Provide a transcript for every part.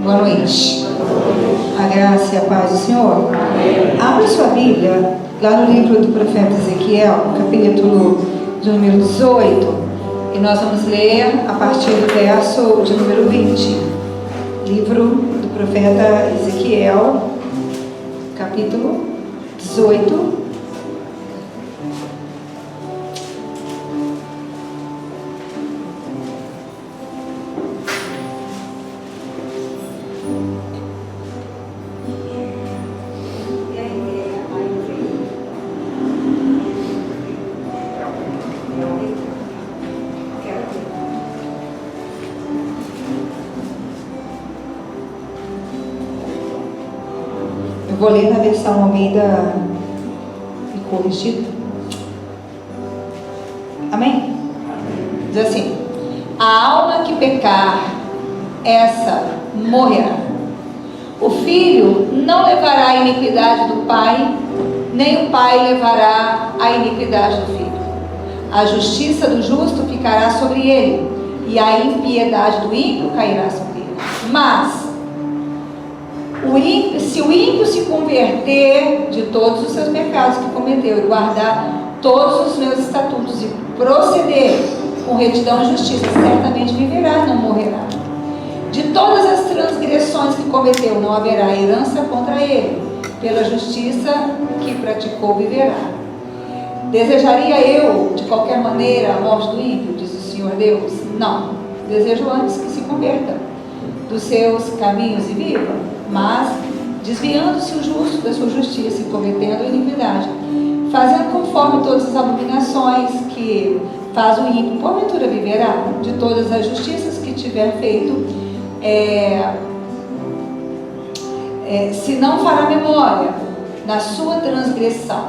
Boa noite. A graça e a paz do Senhor. Abra sua Bíblia lá no livro do profeta Ezequiel, capítulo de número 18, e nós vamos ler a partir do verso de número 20. Livro do profeta Ezequiel, capítulo 18. Vou ler na versão Almeida e corrigida. Amém? Diz assim: a alma que pecar, essa morrerá. O filho não levará a iniquidade do pai, nem o pai levará a iniquidade do filho. A justiça do justo ficará sobre ele, e a impiedade do ímpio cairá sobre ele. Mas se o ímpio se converter de todos os seus pecados que cometeu e guardar todos os meus estatutos e proceder com retidão e justiça, certamente viverá, não morrerá. De todas as transgressões que cometeu, não haverá herança contra ele. Pela justiça que praticou, viverá. Desejaria eu, de qualquer maneira, a morte do ímpio, diz o Senhor Deus? Não. Desejo antes que se converta dos seus caminhos e viva. Mas, desviando-se o justo da sua justiça e cometendo iniquidade, fazendo conforme todas as abominações que faz o ímpio, porventura viverá. De todas as justiças que tiver feito, se não fará memória na sua transgressão,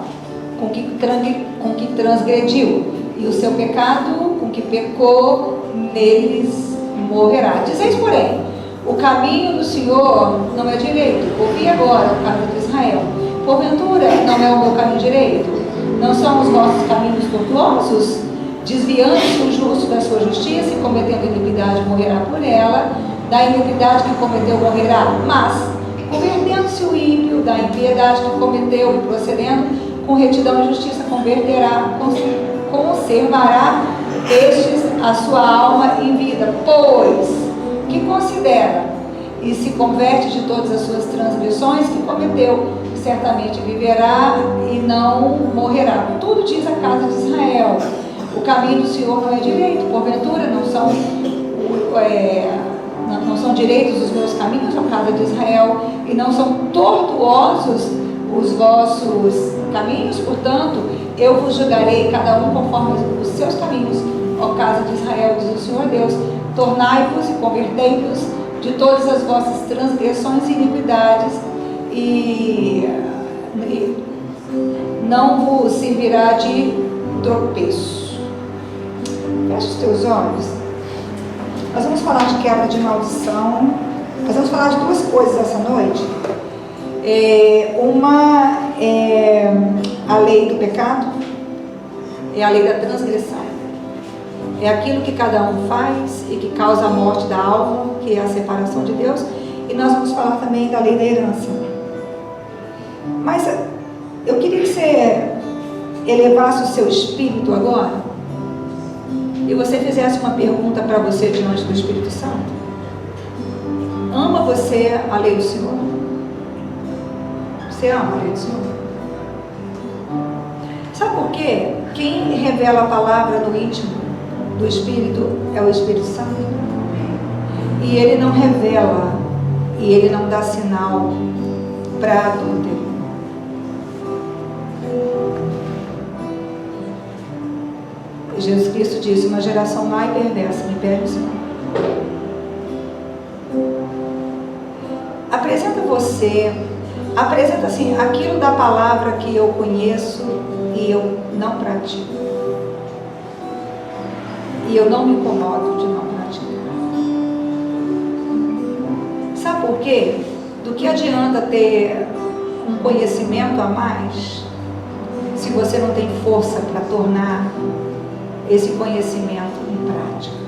com que transgrediu, e o seu pecado, com que pecou, neles morrerá. Dizeis, porém, o caminho do Senhor não é direito. Ouvi agora o caso de Israel. Porventura não é o meu caminho direito? Não são os vossos caminhos tortuosos? Desviando-se o justo da sua justiça e cometendo iniquidade, morrerá por ela. Da iniquidade que cometeu, morrerá. Mas, convertendo-se o ímpio da impiedade que cometeu e procedendo com retidão e justiça, conservará estes a sua alma em vida. Pois que considera e se converte de todas as suas transgressões que cometeu, certamente viverá e não morrerá. Tudo diz a casa de Israel: o caminho do Senhor não é direito. Porventura não são direitos os meus caminhos, ó casa de Israel, e não são tortuosos os vossos caminhos. Portanto, eu vos julgarei cada um conforme os seus caminhos, ó casa de Israel, diz o Senhor Deus. Tornai-vos e convertei-vos de todas as vossas transgressões e iniquidades, e não vos servirá de tropeço. Feche os teus olhos. Nós vamos falar de quebra de maldição. Nós vamos falar de duas coisas essa noite. Uma é a lei do pecado, é a lei da transgressão. É aquilo que cada um faz e que causa a morte da alma, que é a separação de Deus. E nós vamos falar também da lei da herança. Mas eu queria que você elevasse o seu espírito agora e você fizesse uma pergunta para você diante do Espírito Santo. Ama você a lei do Senhor? Você ama a lei do Senhor? Sabe por quê? Quem revela a palavra no íntimo do Espírito é o Espírito Santo. E ele não revela, e ele não dá sinal para adúltero. Jesus Cristo disse: uma geração má e perversa me pede o Senhor. Apresenta assim aquilo da palavra que eu conheço e eu não pratico. E eu não me incomodo de não praticar. Sabe por quê? Do que adianta ter um conhecimento a mais se você não tem força para tornar esse conhecimento em prática?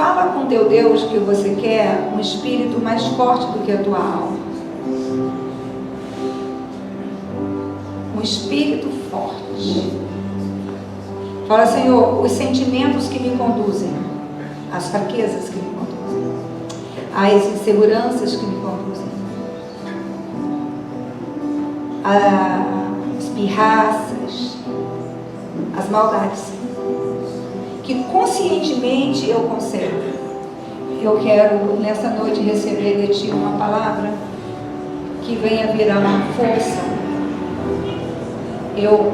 Fala com teu Deus que você quer um espírito mais forte do que a tua alma. Um espírito forte. Fala, Senhor, os sentimentos que me conduzem, as fraquezas que me conduzem, as inseguranças que me conduzem, as pirraças, as maldades, que conscientemente eu conservo. Eu quero nessa noite receber de Ti uma palavra que venha virar uma força. Eu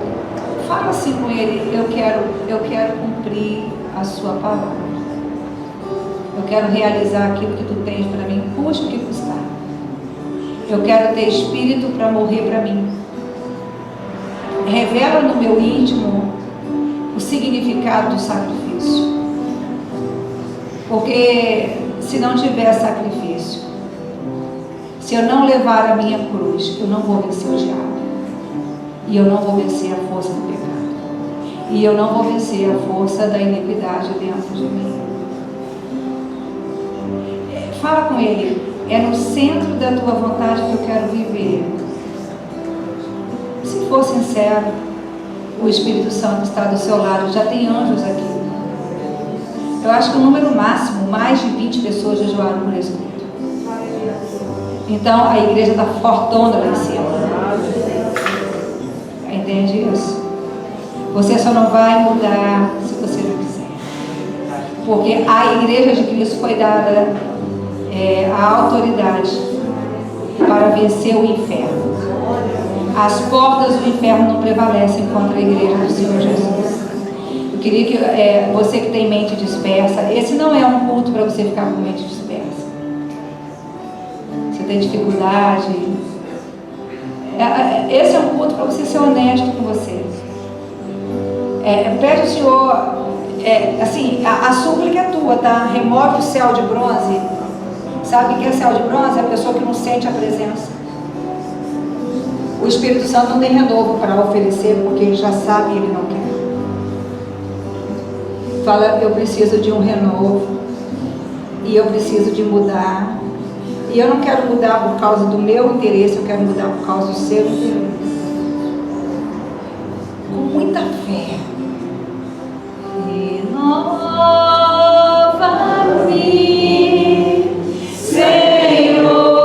falo assim com Ele, eu quero cumprir a Sua palavra. Eu quero realizar aquilo que Tu tens para mim, custe o que custar. Eu quero ter espírito para morrer para mim. Revela no meu íntimo o significado do sacrifício. Porque se não tiver sacrifício, se eu não levar a minha cruz, eu não vou vencer o diabo. E eu não vou vencer a força do pecado. E eu não vou vencer a força da iniquidade dentro de mim. Fala com Ele. É no centro da tua vontade que eu quero viver. Se for sincero, o Espírito Santo está do seu lado. Já tem anjos aqui. Eu acho que o número máximo, mais de 20 pessoas jejuaram por esse culto. Então a igreja está fortona lá em cima. Entende isso? Você só não vai mudar se você não quiser. Porque a igreja de Cristo foi dada a autoridade para vencer o inferno. As portas do inferno não prevalecem contra a igreja do Senhor Jesus. Eu queria que você que tem mente dispersa, esse não é um culto para você ficar com mente dispersa. Você tem dificuldade. Esse é um culto para você ser honesto com você. Pede ao Senhor, assim, a súplica é tua, tá? Remove o céu de bronze. Sabe o que é céu de bronze? É a pessoa que não sente a presença. O Espírito Santo não tem renovo para oferecer, porque ele já sabe e ele não quer. Fala, eu preciso de um renovo. E eu preciso de mudar. E eu não quero mudar por causa do meu interesse, eu quero mudar por causa do seu interesse. Com muita fé. Renova-me, Senhor. Senhor.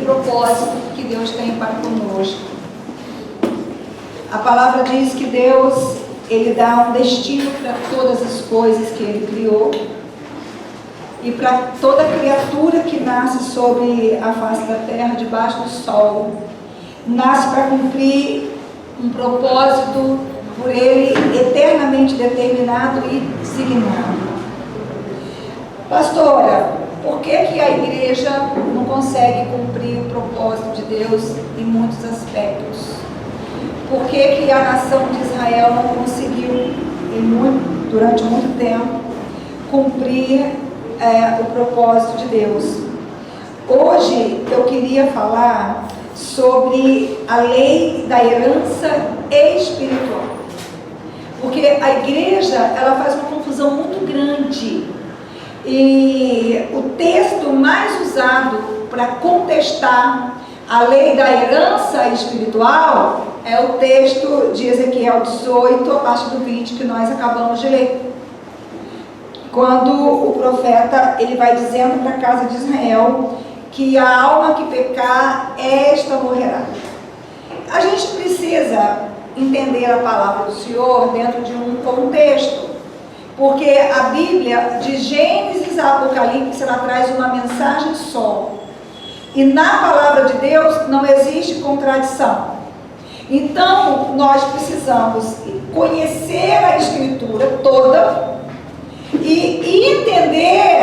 propósito que Deus tem para conosco. A palavra diz que Deus, Ele dá um destino para todas as coisas que Ele criou e para toda criatura que nasce sobre a face da terra, debaixo do sol. Nasce para cumprir um propósito por Ele eternamente determinado e designado. Pastora, por que a igreja não consegue cumprir o propósito de Deus em muitos aspectos? Por que a nação de Israel não conseguiu, durante muito tempo, cumprir o propósito de Deus? Hoje eu queria falar sobre a lei da herança espiritual. Porque a igreja, ela faz uma confusão muito grande. E o texto mais usado para contestar a lei da herança espiritual é o texto de Ezequiel 18, a partir do 20, que nós acabamos de ler. Quando o profeta, ele vai dizendo para a casa de Israel que a alma que pecar, esta morrerá. A gente precisa entender a palavra do Senhor dentro de um contexto, porque a Bíblia, de Gênesis a Apocalipse, ela traz uma mensagem só. E na palavra de Deus não existe contradição. Então, nós precisamos conhecer a Escritura toda e entender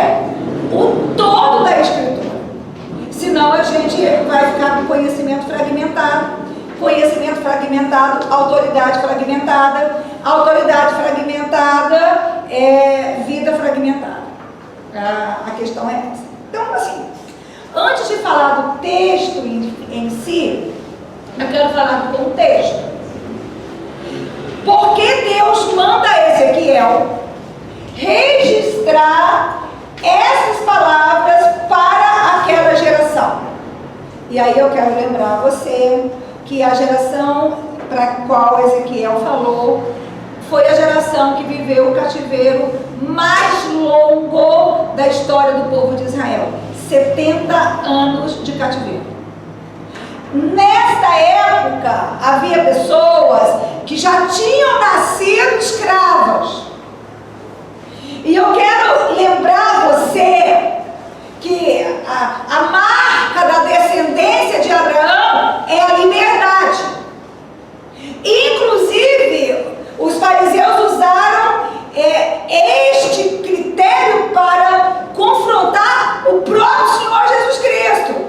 o todo da Escritura. Senão a gente vai ficar com conhecimento fragmentado. Conhecimento fragmentado, autoridade fragmentada. Autoridade fragmentada é vida fragmentada. A questão é essa. Então, assim, antes de falar do texto em si, eu quero falar do contexto. Por que Deus manda Ezequiel registrar essas palavras para aquela geração? E aí eu quero lembrar você que a geração para a qual Ezequiel falou foi a geração que viveu o cativeiro mais longo da história do povo de Israel. 70 anos de cativeiro. Nesta época, havia pessoas que já tinham nascido escravas. E eu quero lembrar você que a marca da descendência de Abraão é a liberdade. Inclusive, os fariseus usaram este critério para confrontar o próprio Senhor Jesus Cristo.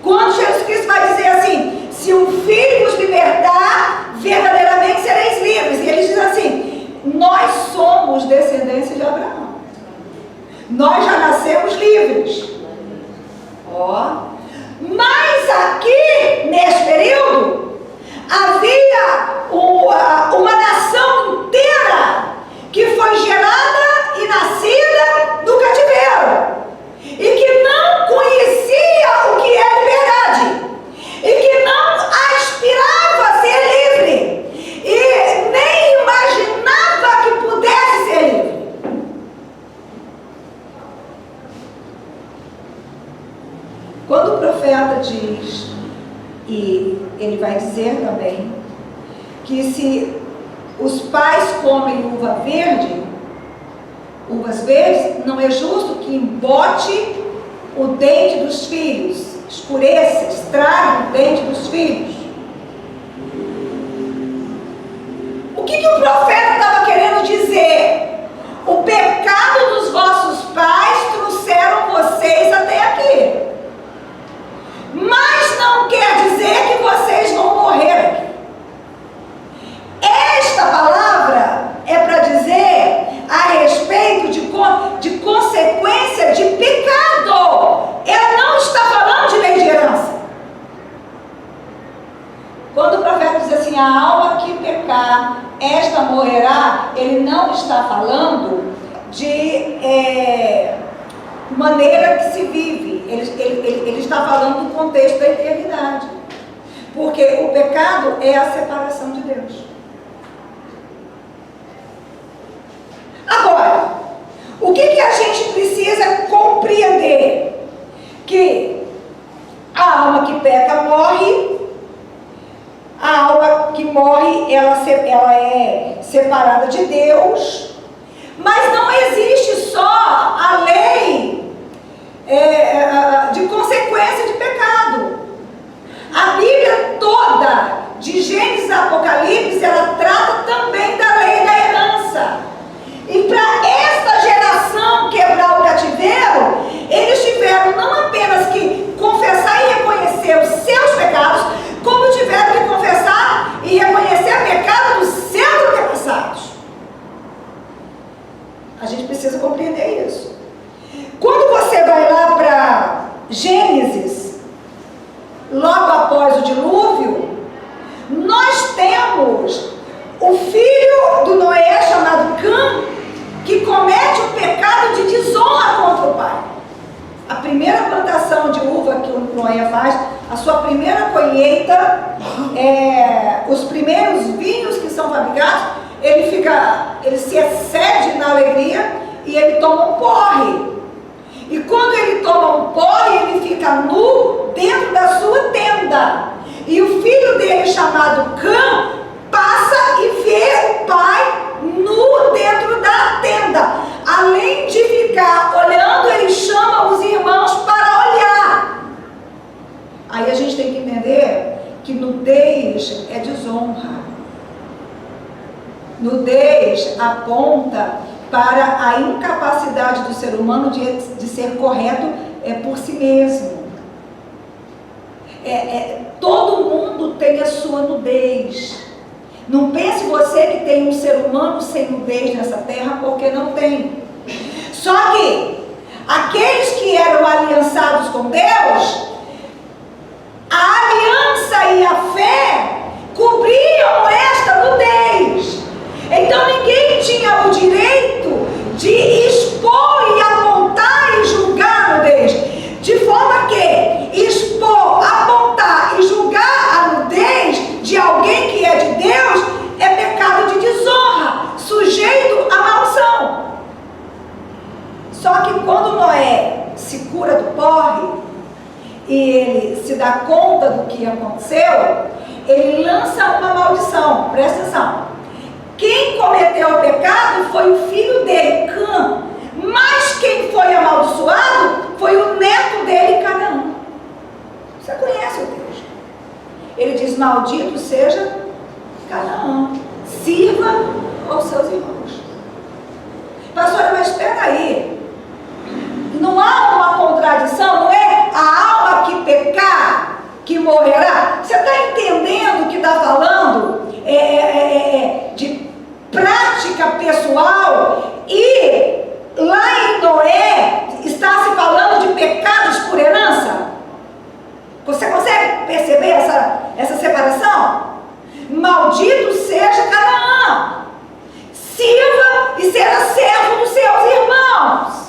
Quando Jesus Cristo vai dizer assim: se o Filho vos libertar, verdadeiramente sereis livres. E ele diz assim: nós somos descendência de Abraão. Nós já nascemos livres. Mas aqui, nesse período, havia uma nação inteira que foi gerada e nascida do cativeiro. E que não conhecia o que é liberdade. E que não aspirava a ser livre. E nem imaginava que pudesse ser livre. Quando o profeta diz, e ele vai dizer também, que se os pais comem uvas verdes, não é justo que embote o dente dos filhos, escureça, estrague o dente dos filhos. O que o profeta estava querendo dizer? O pecado dos vossos pais trouxeram vocês até aqui. Mas não quer dizer que vocês vão morrer aqui. Esta palavra é para dizer a respeito de consequência de pecado. Ela não está falando de lei de herança. Quando o profeta diz assim, a alma que pecar, esta morrerá, ele não está falando de maneira que se vive. Ele está falando do contexto da eternidade. Porque o pecado é a separação de Deus. Agora, o que a gente precisa compreender? Que A alma que peca morre. A alma que morre, ela é separada de Deus. Mas não existe só a lei de consequência de pecado. A Bíblia toda, de Gênesis a Apocalipse, ela trata também da lei da herança. E para esta geração quebrar o cativeiro, eles tiveram não apenas que confessar e reconhecer os seus pecados, como tiveram que confessar e reconhecer o pecado dos seus antepassados. A gente precisa compreender isso. Quando você vai lá para Gênesis, logo após o dilúvio, nós temos o filho do Noé, chamado Cã, que comete o pecado de desonra contra o pai. A primeira plantação de uva que o Noé faz, a sua primeira colheita, os primeiros vinhos que são fabricados, ele se excede na alegria e ele toma um porre. E quando ele toma um porre, ele fica nu dentro da sua tenda. E o filho dele, chamado Cã, passa e vê o pai nu dentro da tenda. Além de ficar olhando, ele chama os irmãos para olhar. Aí a gente tem que entender que nudez é desonra. Nudez aponta para a incapacidade do ser humano de ser correto por si mesmo. Todo mundo tem a sua nudez. Não pense você que tem um ser humano sem nudez nessa terra, porque não tem. Só que aqueles que eram aliançados com Deus, a aliança e a fé cobriam esta nudez. Então ninguém tinha o direito de expor e apontar e julgar a nudez. De forma que expor, apontar e julgar a nudez de alguém que é de Deus é pecado de desonra, sujeito à maldição. Só que quando Noé se cura do porre e ele se dá conta do que aconteceu, ele lança uma maldição. Presta atenção. Quem cometeu o pecado foi o filho dele, Cã. Mas quem foi amaldiçoado foi o neto dele, Canaã. Você conhece o texto. Ele diz: maldito seja Canaã, sirva aos seus irmãos. Pastora, mas espera aí. Não há uma contradição, não é a alma que pecar que morrerá? Você está entendendo o que está falando? De prática pessoal, e lá em Noé está se falando de pecados por herança. Você consegue perceber essa separação? Maldito seja Canaã, sirva e será servo dos seus irmãos.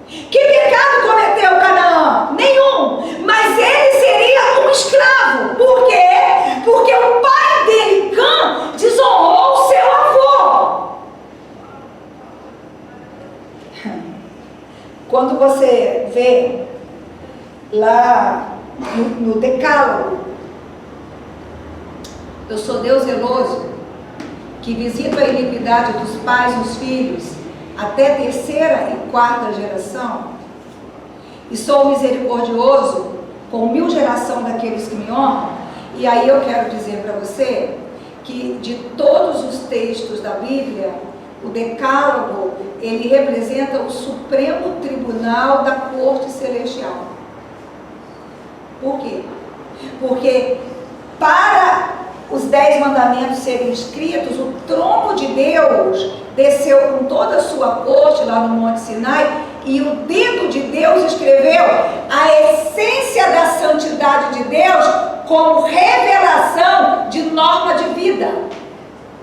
Que pecado cometeu Canaã? Nenhum. Mas ele seria um escravo. Por quê? Porque o pai dele, Cã, desonrou o seu avô. Quando você vê lá no Decálogo, eu sou Deus zeloso, que visito a iniquidade dos pais nos filhos, até terceira e quarta geração, e sou misericordioso com 1000 gerações daqueles que me honram. E aí eu quero dizer para você que de todos os textos da Bíblia, o Decálogo, ele representa o Supremo Tribunal da Corte Celestial. Por quê? Porque para os 10 mandamentos serem escritos, o trono de Deus desceu com toda a sua corte lá no Monte Sinai, e o dedo de Deus escreveu a essência da santidade de Deus como revelação de norma de vida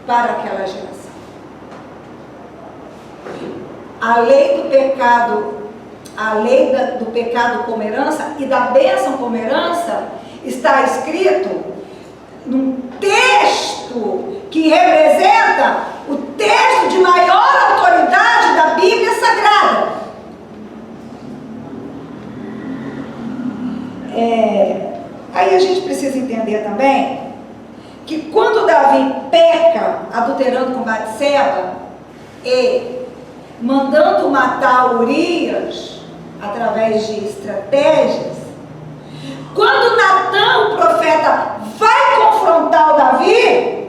para aquela geração. A lei do pecado, a lei do pecado como herança e da bênção como herança está escrito num texto que representa o texto de maior autoridade da Bíblia Sagrada. Aí a gente precisa entender também que quando Davi peca, adulterando com Batseba e mandando matar Urias através de estratégias, quando Natã, o profeta, vai confrontar o Davi,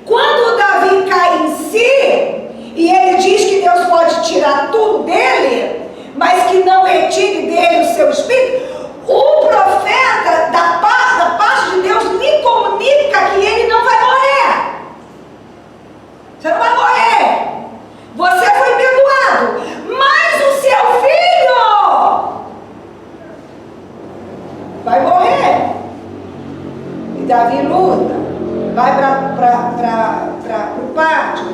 quando o Davi cai em si e ele diz que Deus pode tirar tudo dele, mas que não retire dele o seu espírito, o profeta da parte de Deus lhe comunica que ele não vai morrer. Você não vai morrer. Você foi perdoado. Mas o seu filho vai morrer. E Davi luta. Vai para o pátio.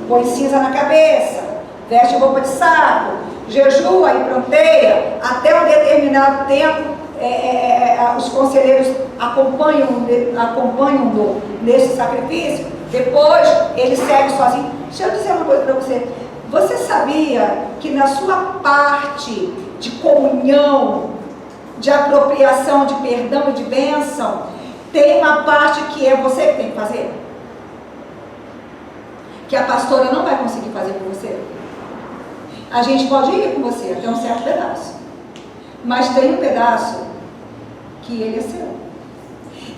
Põe cinza na cabeça. Veste roupa de saco. Jejua e pranteia. Até um determinado tempo. Os conselheiros acompanham-no nesse sacrifício. Depois ele segue sozinho. Deixa eu dizer uma coisa para você. Você sabia que na sua parte de comunhão, de apropriação, de perdão e de bênção, tem uma parte que é você que tem que fazer? Que a pastora não vai conseguir fazer por você. A gente pode ir com você até um certo pedaço. Mas tem um pedaço que ele é seu.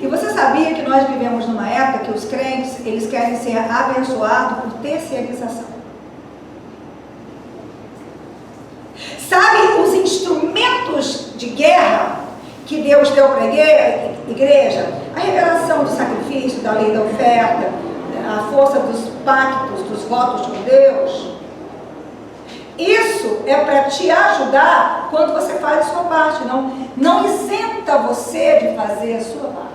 E você sabia que nós vivemos numa época que os crentes, eles querem ser abençoados por terceirização? Sabe os instrumentos de guerra que Deus deu para a igreja? A revelação do sacrifício, da lei da oferta, a força dos pactos, dos votos com Deus. Isso é para te ajudar quando você faz a sua parte. Não isenta você de fazer a sua parte.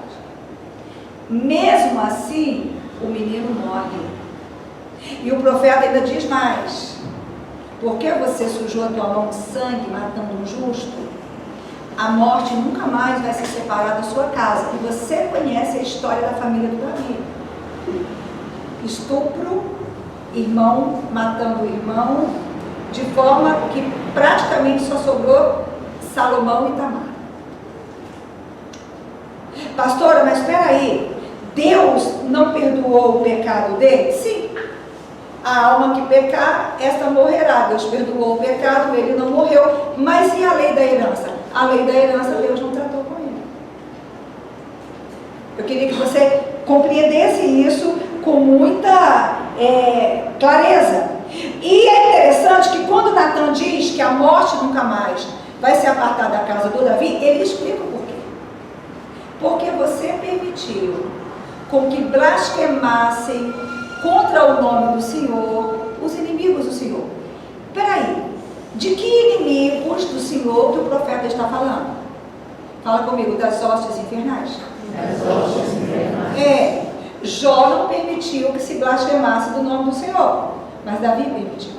Mesmo assim, o menino morre. E o profeta ainda diz mais: porque você sujou a tua mão de sangue matando um justo, a morte nunca mais vai se separar da sua casa. E você conhece a história da família do Davi. Estupro, irmão matando irmão, de forma que praticamente só sobrou Salomão e Tamar. Pastora, mas espera aí, Deus não perdoou o pecado dele? Sim. A alma que pecar, esta morrerá. Deus perdoou o pecado, ele não morreu. Mas e a lei da herança? A lei da herança, Deus não tratou com ele. Eu queria que você compreendesse isso com muita clareza. E é interessante que quando Natã diz que a morte nunca mais vai se apartar da casa do Davi, ele explica o porquê. Porque você permitiu com que blasfemassem contra o nome do Senhor os inimigos do Senhor. Peraí, de que inimigos do Senhor que o profeta está falando? Fala comigo, das hostes infernais. Das hostes infernais. Jó não permitiu que se blasfemasse do nome do Senhor, mas Davi permitiu.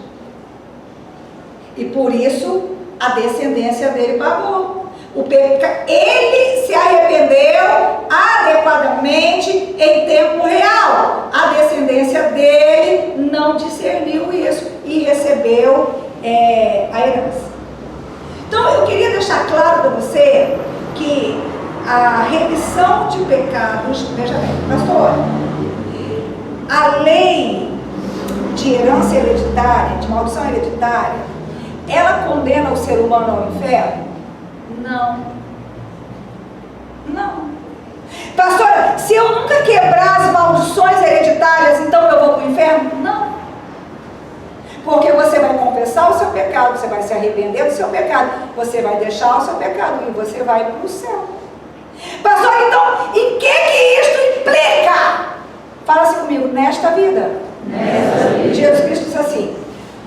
E por isso a descendência dele pagou. Ele se arrependeu adequadamente em tempo real. A descendência dele não discerniu isso e recebeu a herança. Então eu queria deixar claro para você que a remissão de pecados, veja bem, pastor, a lei de herança hereditária, de maldição hereditária, ela condena o ser humano ao inferno? Não. Pastora, se eu nunca quebrar as maldições hereditárias, então eu vou para o inferno? Não. Porque você vai confessar o seu pecado, você vai se arrepender do seu pecado, você vai deixar o seu pecado e você vai para o céu. Pastor, então, em que isto implica? Fala-se comigo, nesta vida. Jesus Cristo diz assim: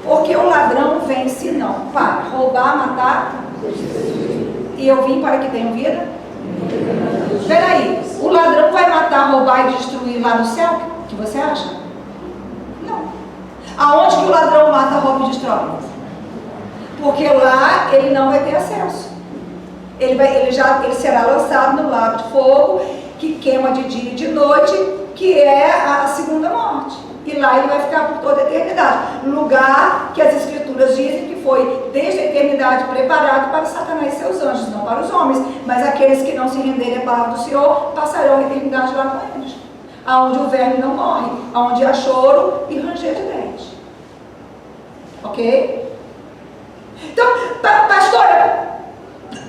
porque o ladrão vem senão para roubar, matar, e eu vim para que tenham vida. Espera aí, o ladrão vai matar, roubar e destruir lá no céu? O que você acha? Não. Aonde que o ladrão mata, rouba e destrói? Porque lá ele não vai ter acesso. Ele será lançado no lago de fogo, que queima de dia e de noite, que é a segunda morte. E lá ele vai ficar por toda a eternidade. Lugar que as escrituras dizem que foi desde a eternidade preparado para Satanás e seus anjos, não para os homens. Mas aqueles que não se renderem à palavra do Senhor passarão a eternidade lá com eles. Aonde o verme não morre, aonde há choro e ranger de dentes. Ok? Então, pastora,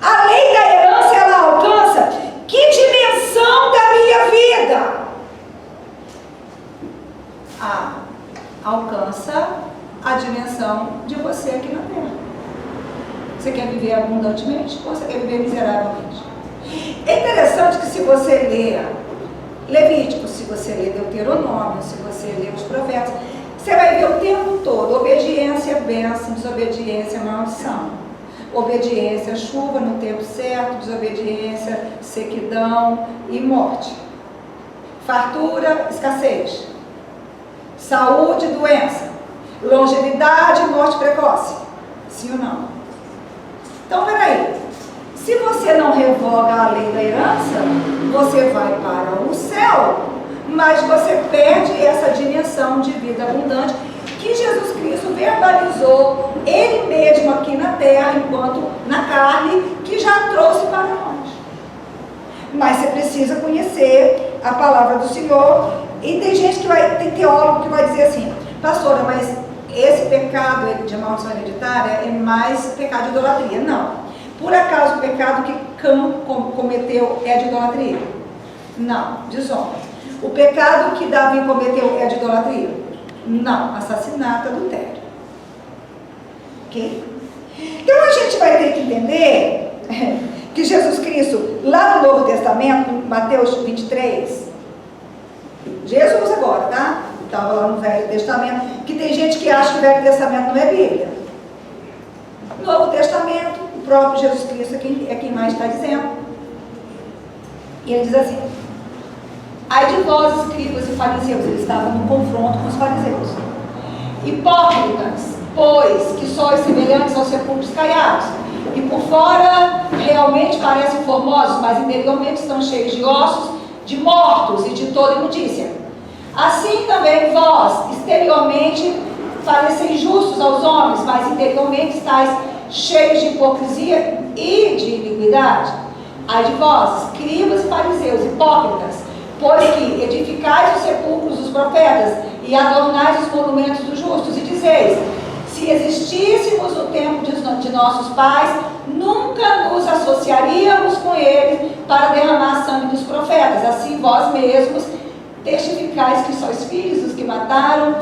a lei da herança, ela alcança que dimensão da minha vida? Alcança a dimensão de você aqui na terra. Você quer viver abundantemente ou você quer viver miseravelmente? É interessante que se você ler Levítico, se você ler Deuteronômio, se você ler os profetas, você vai ver o tempo todo: obediência, bênção; desobediência, maldição; obediência, chuva no tempo certo; desobediência, sequidão e morte; fartura, escassez; saúde, doença; longevidade, morte precoce. Sim ou não? Então, peraí. Se você não revoga a lei da herança, você vai para o céu, mas você perde essa dimensão de vida abundante que Jesus Cristo verbalizou Ele mesmo aqui na terra, enquanto na carne, que já trouxe para nós. Mas você precisa conhecer a palavra do Senhor. E tem gente que vai, tem teólogo que vai dizer assim: pastora, mas esse pecado de maldição hereditária é mais pecado de idolatria. Não. Por acaso o pecado que Cã cometeu é de idolatria? Não, desonra. O pecado que Davi cometeu é de idolatria? Não, assassinato, adultério. Ok? Então a gente vai ter que entender que Jesus Cristo, lá no Novo Testamento, Mateus 23, Jesus agora, tá? Estava lá no Velho Testamento, que tem gente que acha que o Velho Testamento não é Bíblia. Novo Testamento, o próprio Jesus Cristo é quem mais está dizendo. E ele diz assim: ai de vós, escribas e fariseus. Ele estava no confronto com os fariseus. Hipócritas, pois que sois semelhantes aos sepulcros caiados, e por fora realmente parecem formosos, mas interiormente estão cheios de ossos, de mortos e de toda imundícia. Assim também vós, exteriormente, pareceis justos aos homens, mas interiormente estáis cheios de hipocrisia e de iniquidade. Ai de vós, escribas e fariseus, hipócritas, pois que edificais os sepulcros dos profetas e adornais os monumentos dos justos, e dizeis: se existíssemos no tempo de nossos pais, nunca nos associaríamos com eles para derramar sangue dos profetas. Assim vós mesmos testificais que sois filhos dos que mataram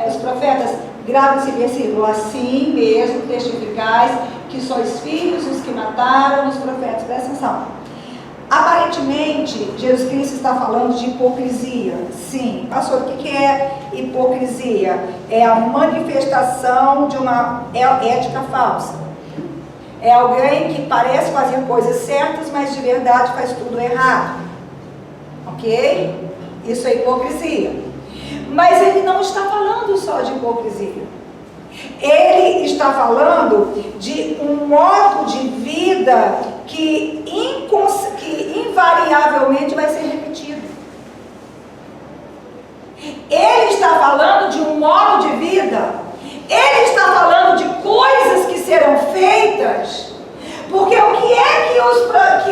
os profetas. Grave esse versículo: assim mesmo testificais que sois filhos dos que mataram os profetas. Presta atenção. Aparentemente, Jesus Cristo está falando de hipocrisia. Sim. Pastor, o que é hipocrisia? É a manifestação de uma ética falsa. É alguém que parece fazer coisas certas, mas de verdade faz tudo errado. Ok? Isso é hipocrisia. Mas ele não está falando só de hipocrisia. Ele está falando de um modo de vida que invariavelmente vai ser repetido. Ele está falando de um modo de vida. Ele está falando de coisas que serão feitas. Porque o que é que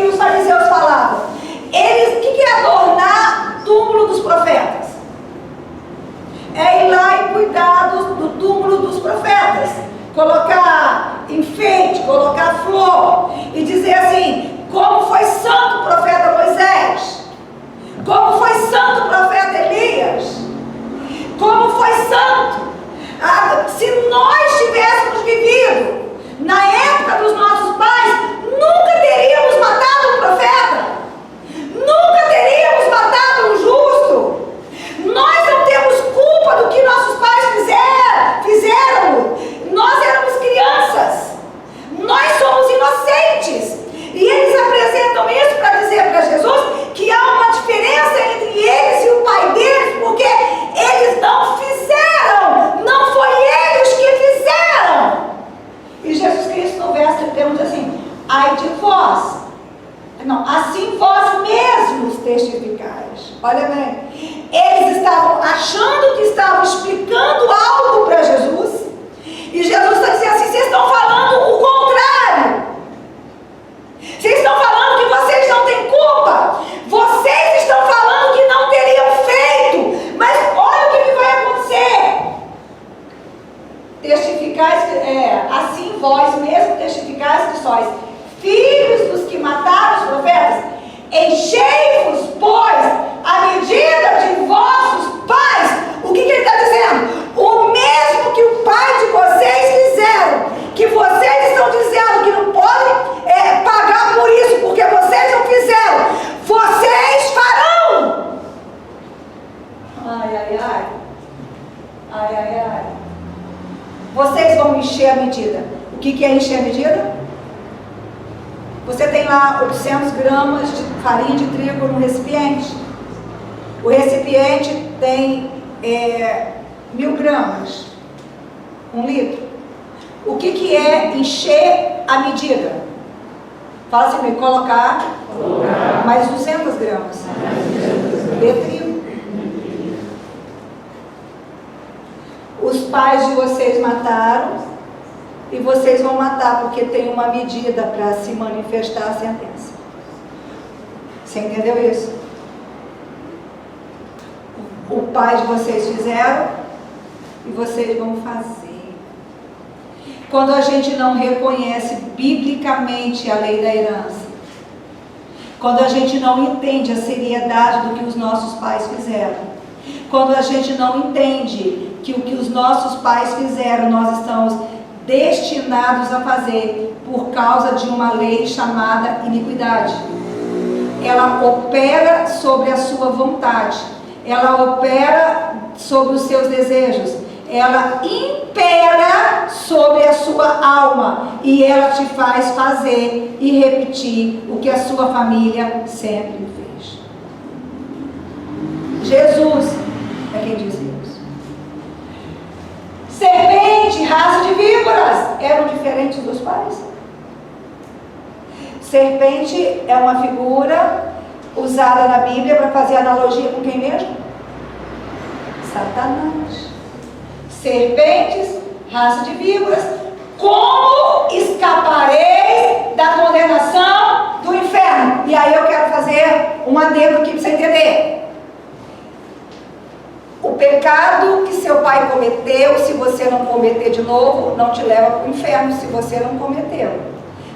os fariseus falavam? O que é adornar o túmulo dos profetas? É ir lá e cuidar do túmulo dos profetas, colocar enfeite, colocar flor e dizer assim: como foi santo o profeta Moisés, como foi santo o profeta Elias, como foi santo. Se nós tivéssemos vivido na época dos nossos pais, nunca teríamos matado um profeta, nunca teríamos matado um justo. Nós não temos culpa do que nossos pais fizeram. Nós éramos crianças. Nós somos inocentes. E eles apresentam isso para dizer para Jesus que há uma diferença entre eles e o pai deles, porque eles não fizeram. Não foi eles que fizeram. E Jesus Cristo no verso 31 diz assim: ai de vós. Não, assim vós mesmos testificais. Olha bem. Eles estavam achando que estavam explicando algo para Jesus. E Jesus está dizendo assim: vocês estão falando o contrário. Vocês estão falando que vocês não têm culpa. Vocês estão falando que não teriam feito. Mas olha o que vai acontecer. Testificais, assim vós mesmo testificais que sois filhos dos que mataram os profetas. Enchei-vos, pois, a medida de vossos pais. O que ele está dizendo? O mesmo que o pai de vocês fizeram, que vocês estão dizendo que não podem pagar por isso, porque vocês não fizeram, vocês farão. Ai, ai, ai. Ai, ai, ai. Vocês vão encher a medida. O que é encher a medida? Você tem lá 800 gramas de farinha de trigo no recipiente. O recipiente tem 1000 gramas, 1 litro. O que é encher a medida? Fala assim comigo: colocar mais 200 gramas de trigo. Os pais de vocês mataram e vocês vão matar, porque tem uma medida para se manifestar a sentença. Você entendeu isso? O pai de vocês fizeram e vocês vão fazer. Quando a gente não reconhece biblicamente a lei da herança, quando a gente não entende a seriedade do que os nossos pais fizeram, quando a gente não entende que o que os nossos pais fizeram, nós estamos destinados a fazer por causa de uma lei chamada iniquidade. Ela opera sobre a sua vontade, ela opera sobre os seus desejos, ela impera sobre a sua alma e ela te faz fazer e repetir o que a sua família sempre fez. Jesus é quem diz isso. Serpente, raça de víboras, eram diferentes dos pais. Serpente é uma figura usada na Bíblia para fazer analogia com quem mesmo? Satanás. Serpentes, raça de víboras, como escapareis da condenação do inferno? E aí eu quero fazer um adendo aqui para você entender. O pecado que seu pai cometeu, se você não cometer de novo, não te leva para o inferno se você não cometeu.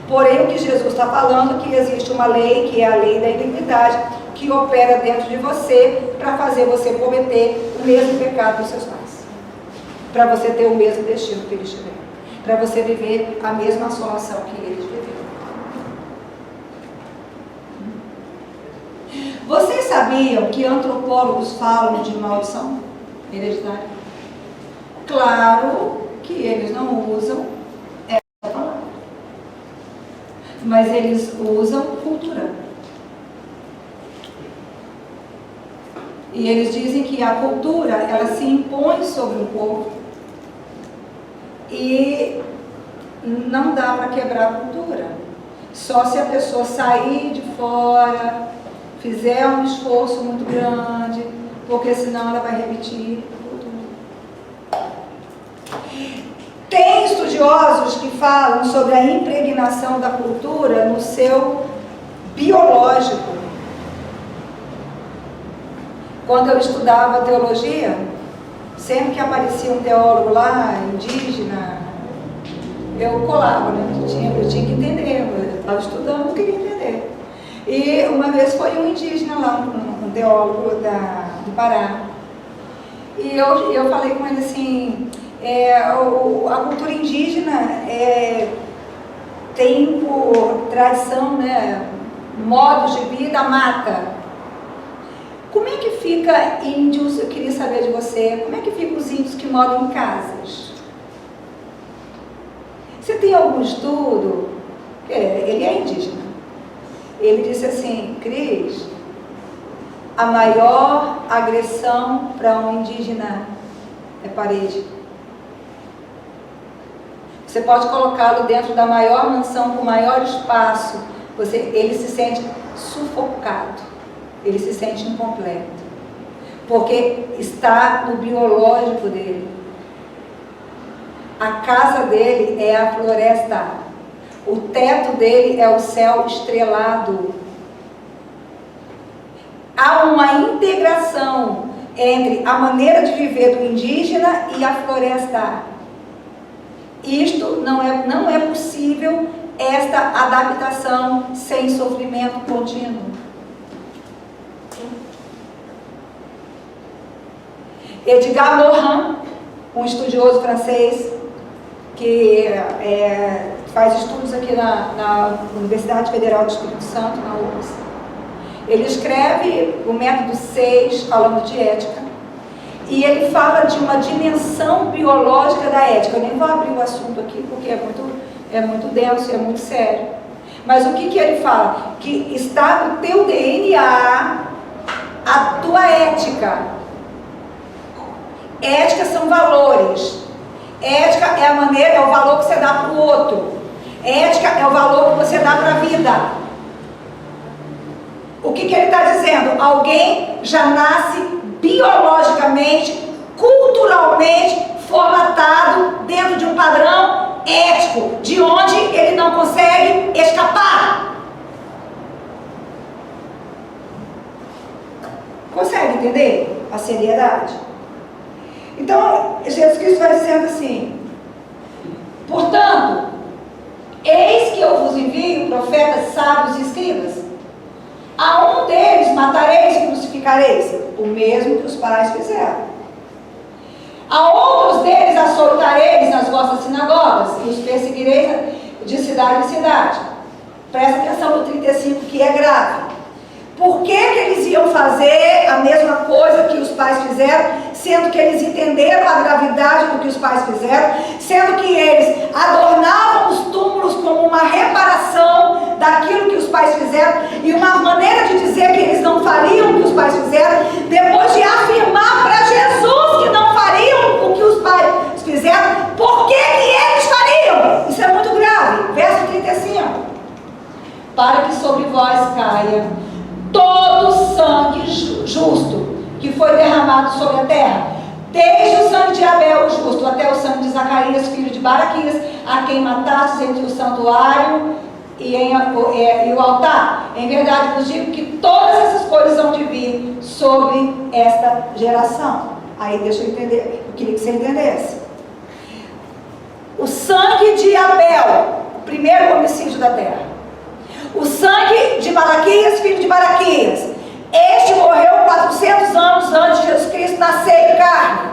Porém, o que Jesus está falando é que existe uma lei, que é a lei da iniquidade, que opera dentro de você para fazer você cometer o mesmo pecado dos seus pais. Para você ter o mesmo destino que eles tiveram. Para você viver a mesma assolação que eles viveram. Vocês sabiam que antropólogos falam de maldição hereditária? Claro que eles não usam essa palavra, mas eles usam cultura. E eles dizem que a cultura, ela se impõe sobre um povo e não dá para quebrar a cultura. Só se a pessoa sair de fora, fizer um esforço muito grande, porque senão ela vai repetir a cultura. Tem estudiosos que falam sobre a impregnação da cultura no seu biológico. Quando eu estudava teologia, sempre que aparecia um teólogo lá, indígena, eu colava, né? Eu tinha que entender, eu estava estudando, eu queria entender. E uma vez foi um indígena lá, um teólogo do Pará. E eu falei com ele assim, a cultura indígena tem por tradição, né, modos de vida, mata. Como é que fica índios, eu queria saber de você, como é que ficam os índios que moram em casas? Você tem algum estudo? Ele é indígena. Ele disse assim, Cris, a maior agressão para um indígena é parede. Você pode colocá-lo dentro da maior mansão, com maior espaço, ele se sente sufocado, ele se sente incompleto. porque está no biológico dele. A casa dele é a floresta, o teto dele é o céu estrelado. Há uma integração entre a maneira de viver do indígena e a floresta. Isto não é possível, esta adaptação sem sofrimento contínuo. Edgar Morin, um estudioso francês que faz estudos aqui na Universidade Federal do Espírito Santo, na UFRGS, ele escreve o método 6, falando de ética, e ele fala de uma dimensão biológica da ética. Eu nem vou abrir o assunto aqui, porque é muito denso, é muito sério. Mas o que ele fala? Que está no teu DNA a tua ética. Ética são valores. Ética é a maneira, é o valor que você dá para o outro. Ética é o valor que você dá para a vida. O que ele está dizendo? Alguém já nasce biologicamente, culturalmente formatado dentro de um padrão ético, de onde ele não consegue escapar. Consegue entender a seriedade? Então, Jesus Cristo vai dizendo assim: portanto, eis que eu vos envio profetas, sábios e escribas. A um deles matareis e crucificareis, o mesmo que os pais fizeram. A outros deles açoitareis nas vossas sinagogas, e os perseguireis de cidade em cidade. Presta atenção no 35, que é grave. Por que eles iam fazer a mesma coisa que os pais fizeram, sendo que eles entenderam a gravidade do que os pais fizeram, sendo que eles adornavam os túmulos como uma reparação daquilo que os pais fizeram, e uma maneira de dizer que eles não fariam o que os pais fizeram, depois de afirmar para Jesus que não fariam o que os pais fizeram, por que eles fariam? Isso é muito grave. Verso 35. Para que sobre vós caia todo o sangue justo que foi derramado sobre a terra, desde o sangue de Abel, o justo, até o sangue de Zacarias, filho de Baraquias, a quem matastes entre o santuário e o altar. Em verdade vos digo que todas essas coisas vão de vir sobre esta geração. Aí deixa eu entender, eu queria que você entendesse. O sangue de Abel, o primeiro homicídio da terra. O sangue de Malaquias, filho de Baraquias. Este morreu 400 anos antes de Jesus Cristo nascer em carne.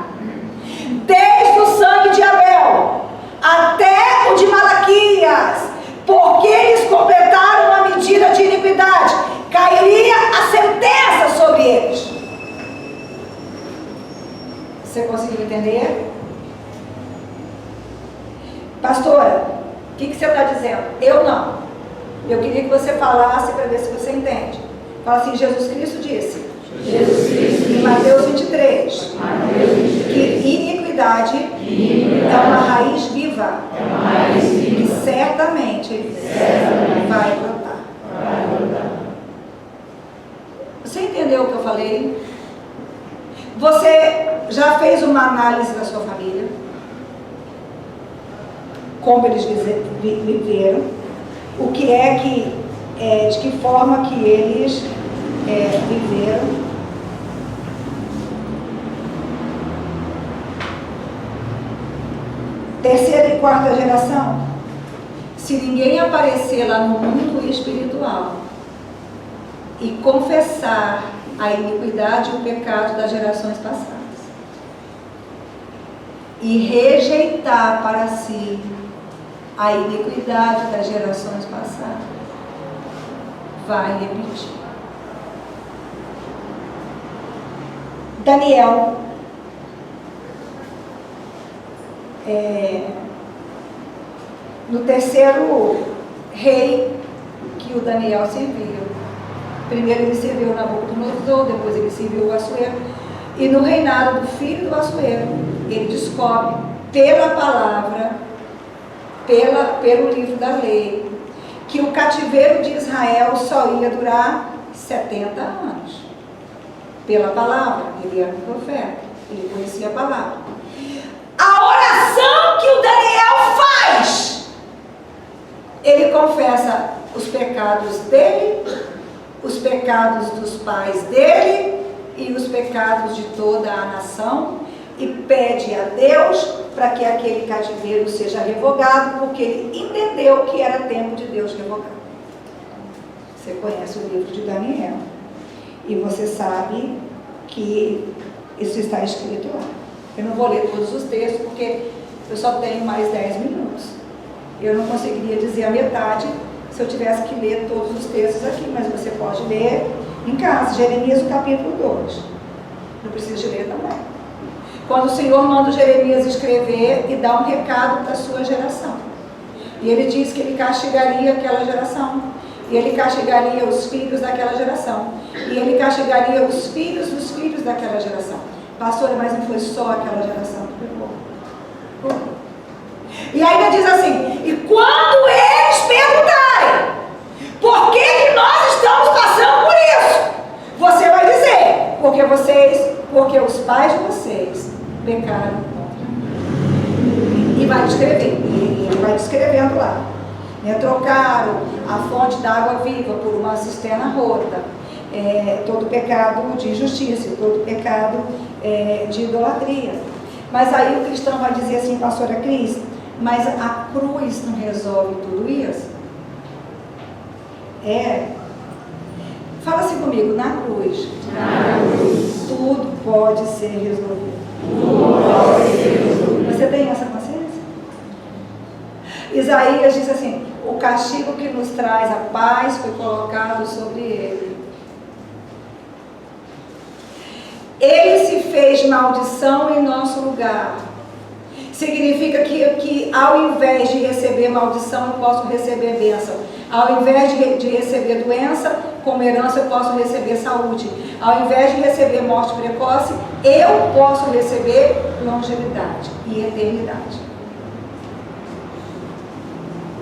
Desde o sangue de Abel até o de Malaquias, porque eles completaram a medida de iniquidade, cairia a sentença sobre eles. Você conseguiu entender? Pastora, o que você está dizendo? Eu não. Eu queria que você falasse para ver se você entende. Fala assim: Jesus Cristo disse, em Mateus 23, que iniquidade é uma raiz viva, que certamente vai brotar. Você entendeu o que eu falei? Você já fez uma análise da sua família? Como eles viveram? O que é que, de que forma que eles viveram? Terceira e quarta geração. Se ninguém aparecer lá no mundo espiritual e confessar a iniquidade e o pecado das gerações passadas e rejeitar para si a iniquidade das gerações passadas, vai repetir. Daniel, no terceiro rei que o Daniel serviu, primeiro ele serviu Nabucodonosor, depois ele serviu o Assuero, e no reinado do filho do Assuero, ele descobre pela palavra, pelo livro da lei, que o cativeiro de Israel só ia durar 70 anos. Pela palavra. Ele era um profeta, ele conhecia a palavra. A oração que o Daniel faz, ele confessa os pecados dele, os pecados dos pais dele e os pecados de toda a nação, e pede a Deus para que aquele cativeiro seja revogado, porque ele entendeu que era tempo de Deus revogar. Você conhece o livro de Daniel e você sabe que isso está escrito lá. Eu não vou ler todos os textos porque eu só tenho mais 10 minutos. Eu não conseguiria dizer a metade se eu tivesse que ler todos os textos aqui, mas você pode ler em casa. Jeremias, o capítulo 2. Não precisa de ler também. Quando o Senhor manda o Jeremias escrever e dar um recado para a sua geração. E ele diz que ele castigaria aquela geração. E ele castigaria os filhos daquela geração. E ele castigaria os filhos dos filhos daquela geração. Pastora, mas não foi só aquela geração que pegou. E ainda diz assim, e quando eles perguntarem por que nós estamos passando por isso, você vai dizer, porque os pais de vocês pecaram contra mim. E vai descrever, e ele vai descrevendo lá. Trocaram a fonte da água viva por uma cisterna rota. Todo pecado de injustiça, todo pecado de idolatria. Mas aí o cristão vai dizer assim, pastora Cris, mas a cruz não resolve tudo isso? Fala assim comigo, na cruz, tudo pode ser resolvido. Você tem essa consciência? Isaías diz assim, o castigo que nos traz a paz foi colocado sobre ele. Ele se fez maldição em nosso lugar. Significa que ao invés de receber maldição, eu posso receber bênção. Ao invés de receber doença, como herança eu posso receber saúde. Ao invés de receber morte precoce, eu posso receber longevidade e eternidade.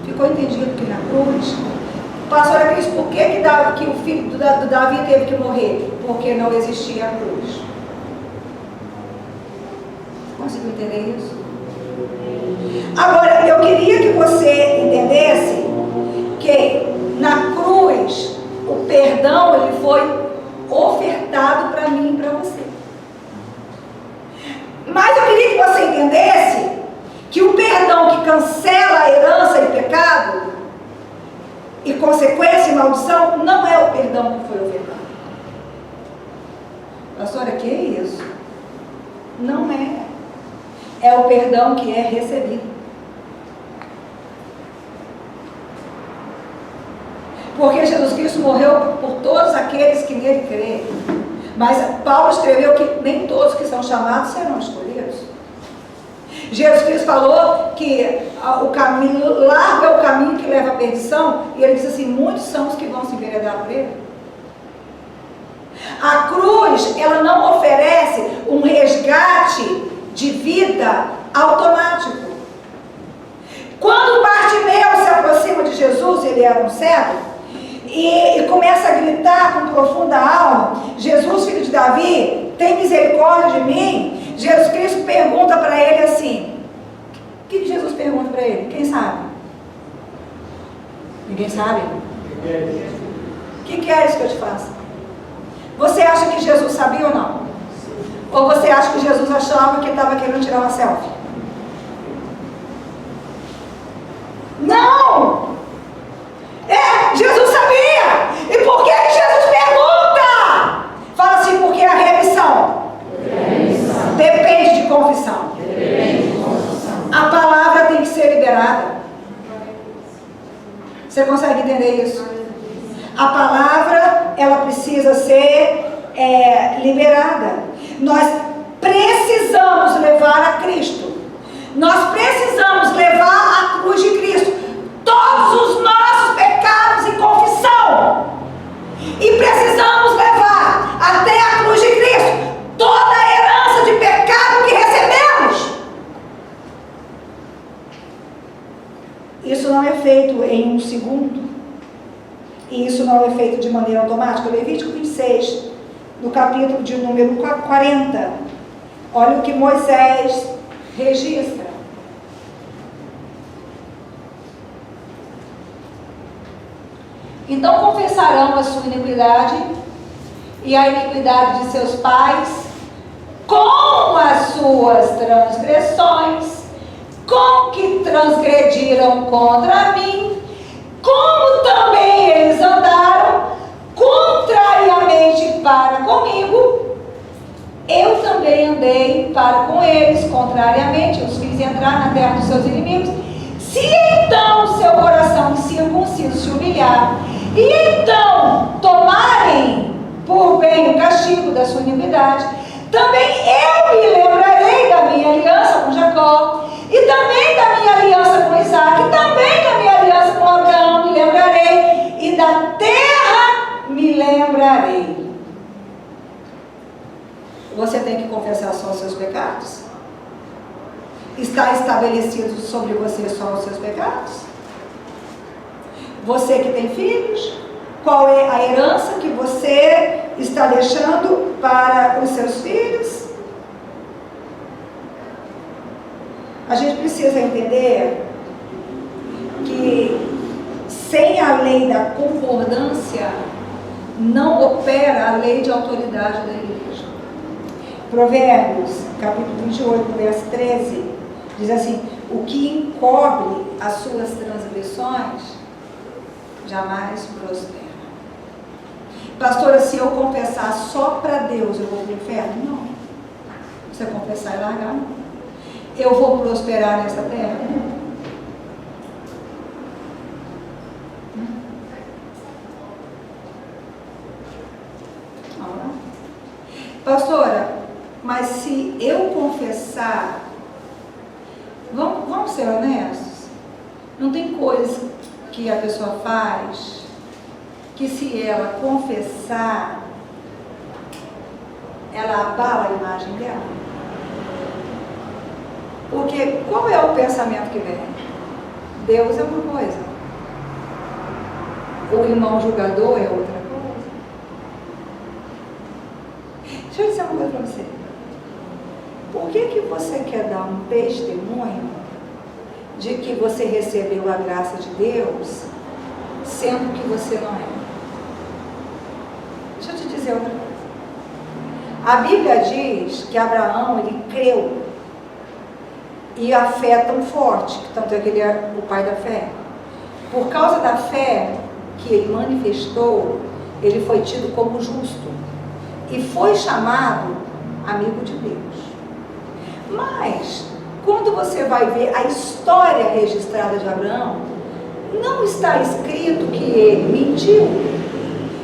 Ficou entendido que na cruz, pastora Cris, por que o filho do Davi teve que morrer? Porque não existia a cruz. Conseguiu entender isso? Agora, eu queria que você entendesse que na cruz, o perdão ele foi ofertado para mim e para você. Mas eu queria que você entendesse que o perdão que cancela a herança e pecado e consequência e maldição não é o perdão que foi ofertado. Pastora, que é isso? Não é. É o perdão que é recebido. Porque Jesus Cristo morreu por todos aqueles que nele creem. Mas Paulo escreveu que nem todos que são chamados serão escolhidos. Jesus Cristo falou que o caminho largo é o caminho que leva à perdição. E ele diz assim, muitos são os que vão se enveredar por ele. A cruz, ela não oferece um resgate de vida automático. Quando Bartimeu se aproxima de Jesus, ele era um cego, e começa a gritar com profunda alma, Jesus, filho de Davi, tem misericórdia de mim. Jesus Cristo pergunta para ele assim, o que Jesus pergunta para ele? Quem sabe? Ninguém sabe? O que queres que eu te faça? Você acha que Jesus sabia ou não? Ou você acha que Jesus achava que estava querendo tirar uma selfie? Não! Jesus sabia! E por que Jesus pergunta? Fala assim, porque a remissão depende de confissão. A palavra tem que ser liberada. Você consegue entender isso? A palavra, ela precisa ser liberada. Nós precisamos levar a Cristo. Nós precisamos levar a cruz de Cristo. Todos os nossos pecados em confissão. E precisamos levar até a cruz de Cristo toda a herança de pecado que recebemos. Isso não é feito em um segundo. E isso não é feito de maneira automática. Levítico 26 no capítulo de número 40, olha o que Moisés registra. Então confessarão a sua iniquidade e a iniquidade de seus pais, com as suas transgressões, com que transgrediram contra mim, como também eles andaram contrariamente para comigo, eu também andei para com eles contrariamente, os fiz entrar na terra dos seus inimigos. Se então o seu coração incircunciso se humilhar, e então tomarem por bem o castigo da sua iniquidade, também eu me lembrarei da minha aliança com Jacó, e também da minha aliança com Isaac, e também da minha aliança com Abraão me lembrarei, e da terra me lembrarei. Você tem que confessar só os seus pecados? Está estabelecido sobre você só os seus pecados? Você que tem filhos, qual é a herança que você está deixando para os seus filhos? A gente precisa entender que sem a lei da concordância não opera a lei de autoridade da igreja. Provérbios, capítulo 28, verso 13, diz assim: o que encobre as suas transgressões jamais prospera. Pastora, se eu confessar só para Deus, eu vou para o inferno? Não. Você confessar e largar, não. Eu vou prosperar nessa terra? Não. Pastora, mas se eu confessar, vamos ser honestos, não tem coisas que a pessoa faz que, se ela confessar, ela abala a imagem dela. Porque qual é o pensamento que vem? Deus é uma coisa, o irmão julgador é outra coisa. Deixa eu dizer uma coisa para você. Por que você quer dar um testemunho de que você recebeu a graça de Deus, sendo que você não é? Deixa eu te dizer outra coisa. A Bíblia diz que Abraão, ele creu, e a fé é tão forte, que tanto é que ele é o pai da fé. Por causa da fé que ele manifestou, ele foi tido como justo, e foi chamado amigo de Deus. Mas, quando você vai ver a história registrada de Abraão, não está escrito que ele mentiu,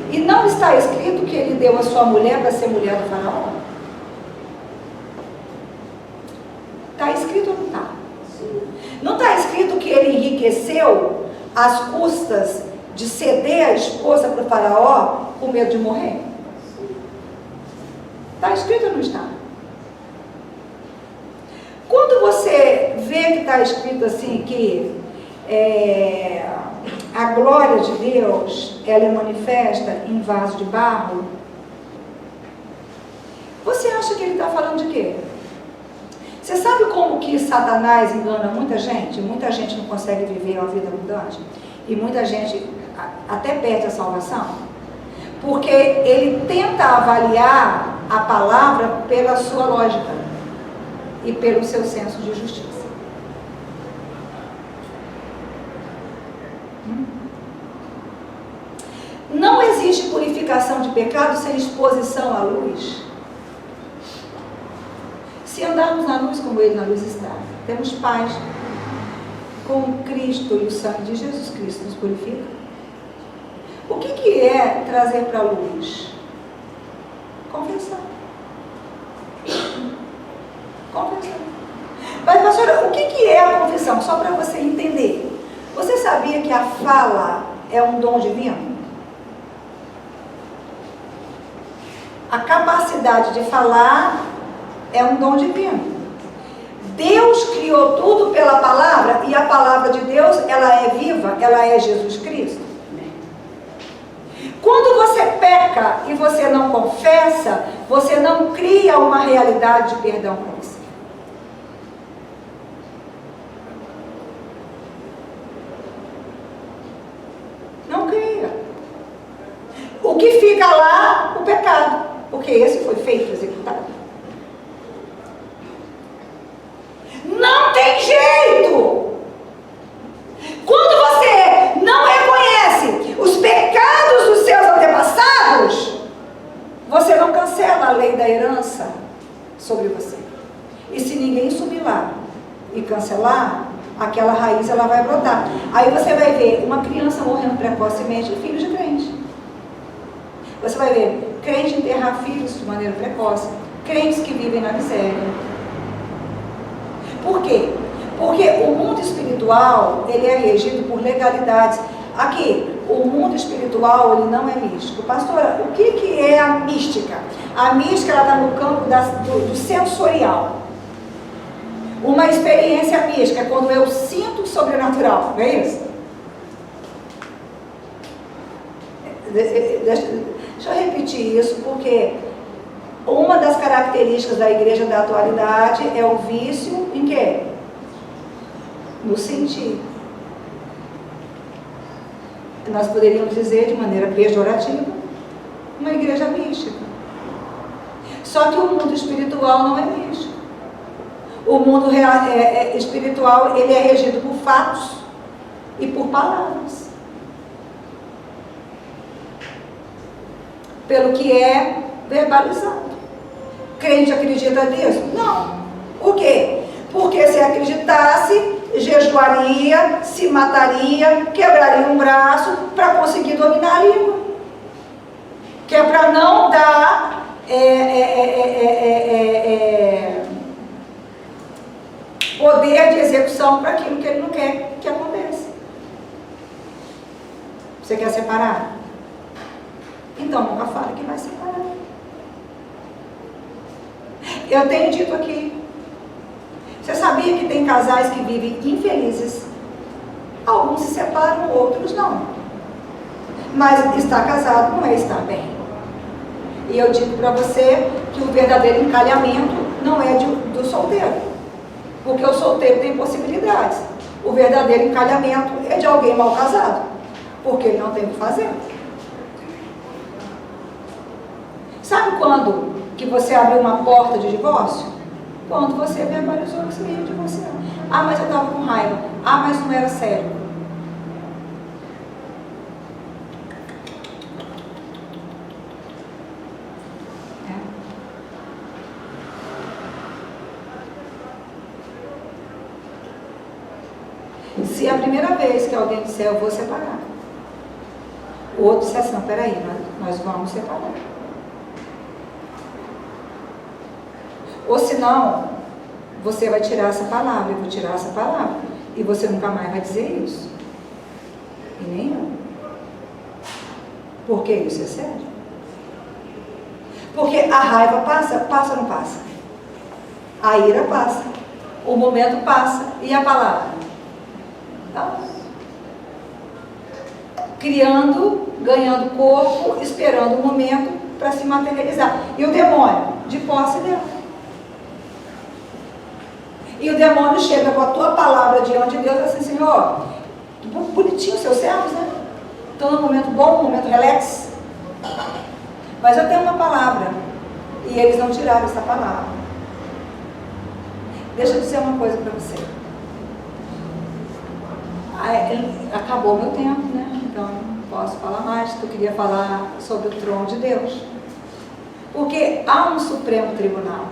e não está escrito que ele deu a sua mulher para ser mulher do faraó. Está escrito ou não está? Não está escrito que ele enriqueceu às custas de ceder a esposa para o faraó com medo de morrer? Está escrito ou não está? Quando você vê que está escrito assim, que a glória de Deus, ela é manifesta em vaso de barro, você acha que ele está falando de quê? Você sabe como que Satanás engana muita gente? Muita gente não consegue viver uma vida abundante. E muita gente até perde a salvação. Porque ele tenta avaliar a palavra pela sua lógica e pelo seu senso de justiça. Não existe purificação de pecado sem exposição à luz. Se andarmos na luz como ele na luz está, temos paz com Cristo, e o sangue de Jesus Cristo nos purifica. O que é trazer para a luz? Confessar. Confessar. Mas, pastora, o que é a confissão? Só para você entender. Você sabia que a fala é um dom divino? A capacidade de falar é um dom divino. Deus criou tudo pela palavra, e a palavra de Deus, ela é viva, ela é Jesus Cristo. Quando você peca, peca e você não confessa, você não cria uma realidade de perdão para você. Não cria. O que fica lá, o pecado, porque esse foi feito, executado. Não tem jeito. Quando você não reconhece os pecados dos seus antepassados, você não cancela a lei da herança sobre você. E se ninguém subir lá e cancelar, aquela raiz ela vai brotar. Aí você vai ver uma criança morrendo precocemente, filho de crente. Você vai ver crente enterrar filhos de maneira precoce, crentes que vivem na miséria. Por quê? Porque o mundo espiritual, ele é regido por legalidades. Aqui, o mundo espiritual, ele não é místico. Pastora, o que é a mística? A mística, ela está no campo do sensorial. Uma experiência mística é quando eu sinto o sobrenatural, não é isso? Deixa eu repetir isso, porque uma das características da igreja da atualidade é o vício em quê? No sentir. Nós poderíamos dizer de maneira pejorativa, uma igreja mística. Só que o mundo espiritual não é místico. O mundo espiritual, ele é regido por fatos e por palavras. Pelo que é verbalizado. Crente acredita nisso? Não. Por quê? Porque se acreditasse, jejuaria, se mataria, quebraria um braço para conseguir dominar a língua. Que é para não dar poder de execução para aquilo que ele não quer que aconteça. Você quer separar? Então nunca fale que vai separar. Eu tenho dito aqui, você sabia que tem casais que vivem infelizes? Alguns se separam, outros não. Mas estar casado não é estar bem. E eu digo para você que o verdadeiro encalhamento não é do solteiro. Porque o solteiro tem possibilidades. O verdadeiro encalhamento é de alguém mal casado. Porque ele não tem o que fazer. Sabe quando que você abriu uma porta de divórcio? Quando você verbalizou que você ia divorciar. Ah, mas eu estava com raiva. Ah, mas não era sério. Se é a primeira vez que alguém disser eu vou separar, o outro disser assim, peraí, nós vamos separar. Ou senão, você vai tirar essa palavra, eu vou tirar essa palavra. E você nunca mais vai dizer isso. E nem eu. Porque isso é sério. Porque a raiva passa, passa ou não passa? A ira passa. O momento passa. E a palavra? Tá? Criando, ganhando corpo, esperando o momento para se materializar. E o demônio? De posse dela. E o demônio chega com a tua palavra diante de Deus e diz assim, Senhor, bonitinho os seus servos, né? Estão num momento bom, num momento relax. Mas eu tenho uma palavra. E eles não tiraram essa palavra. Deixa eu dizer uma coisa para você. Acabou meu tempo, né? Então não posso falar mais. Eu queria falar sobre o trono de Deus. Porque há um Supremo Tribunal,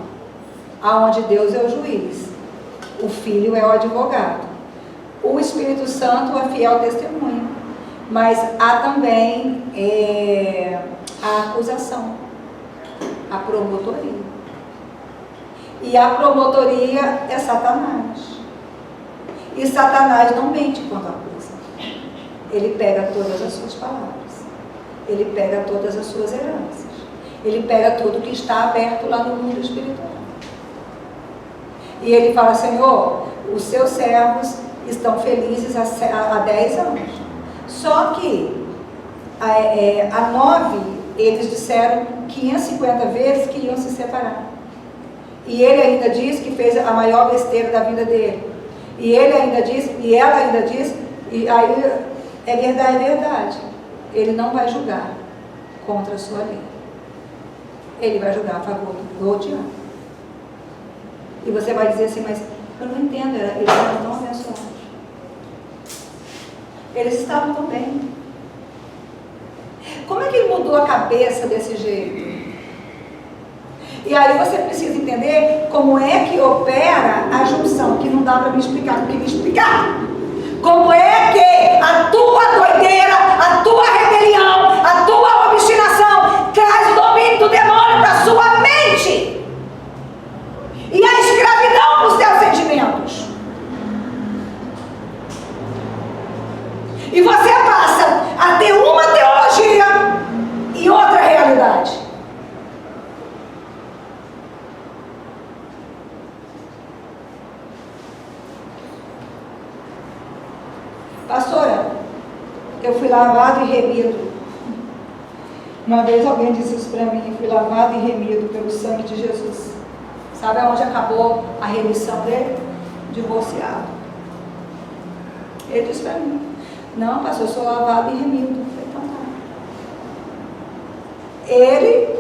aonde Deus é o juiz. O Filho é o advogado. O Espírito Santo é fiel testemunha. Mas há também a acusação, a promotoria. E a promotoria é Satanás. E Satanás não mente quando acusa. Ele pega todas as suas palavras. Ele pega todas as suas heranças. Ele pega tudo que está aberto lá no mundo espiritual. E ele fala, Senhor, os seus servos estão felizes há 10 anos. Só que a 9 Eles disseram 550 vezes que iam se separar. E ele ainda diz que fez a maior besteira da vida dele. E ele ainda diz, e ela ainda diz, e aí é verdade. Ele não vai julgar contra a sua lei. Ele vai julgar a favor do odiado. E você vai dizer assim, mas eu não entendo, eles eram tão abençoados. Eles estavam tão bem. Como é que ele mudou a cabeça desse jeito? E aí você precisa entender como é que opera a junção, que não dá para me explicar, porque me explicar. Como é que a tua doideira, a tua rebelião, a tua obstinação traz o domínio do demônio para a sua mente. E a escravidão para os teus sentimentos. E você passa a ter uma teologia e outra realidade. Pastora, eu fui lavado e remido. Uma vez alguém disse isso para mim, fui lavado e remido pelo sangue de Jesus. Sabe aonde acabou a remissão dele? Divorciado. Ele disse para mim, não, pastor, eu sou lavado e remido. Eu falei, então tá. Ele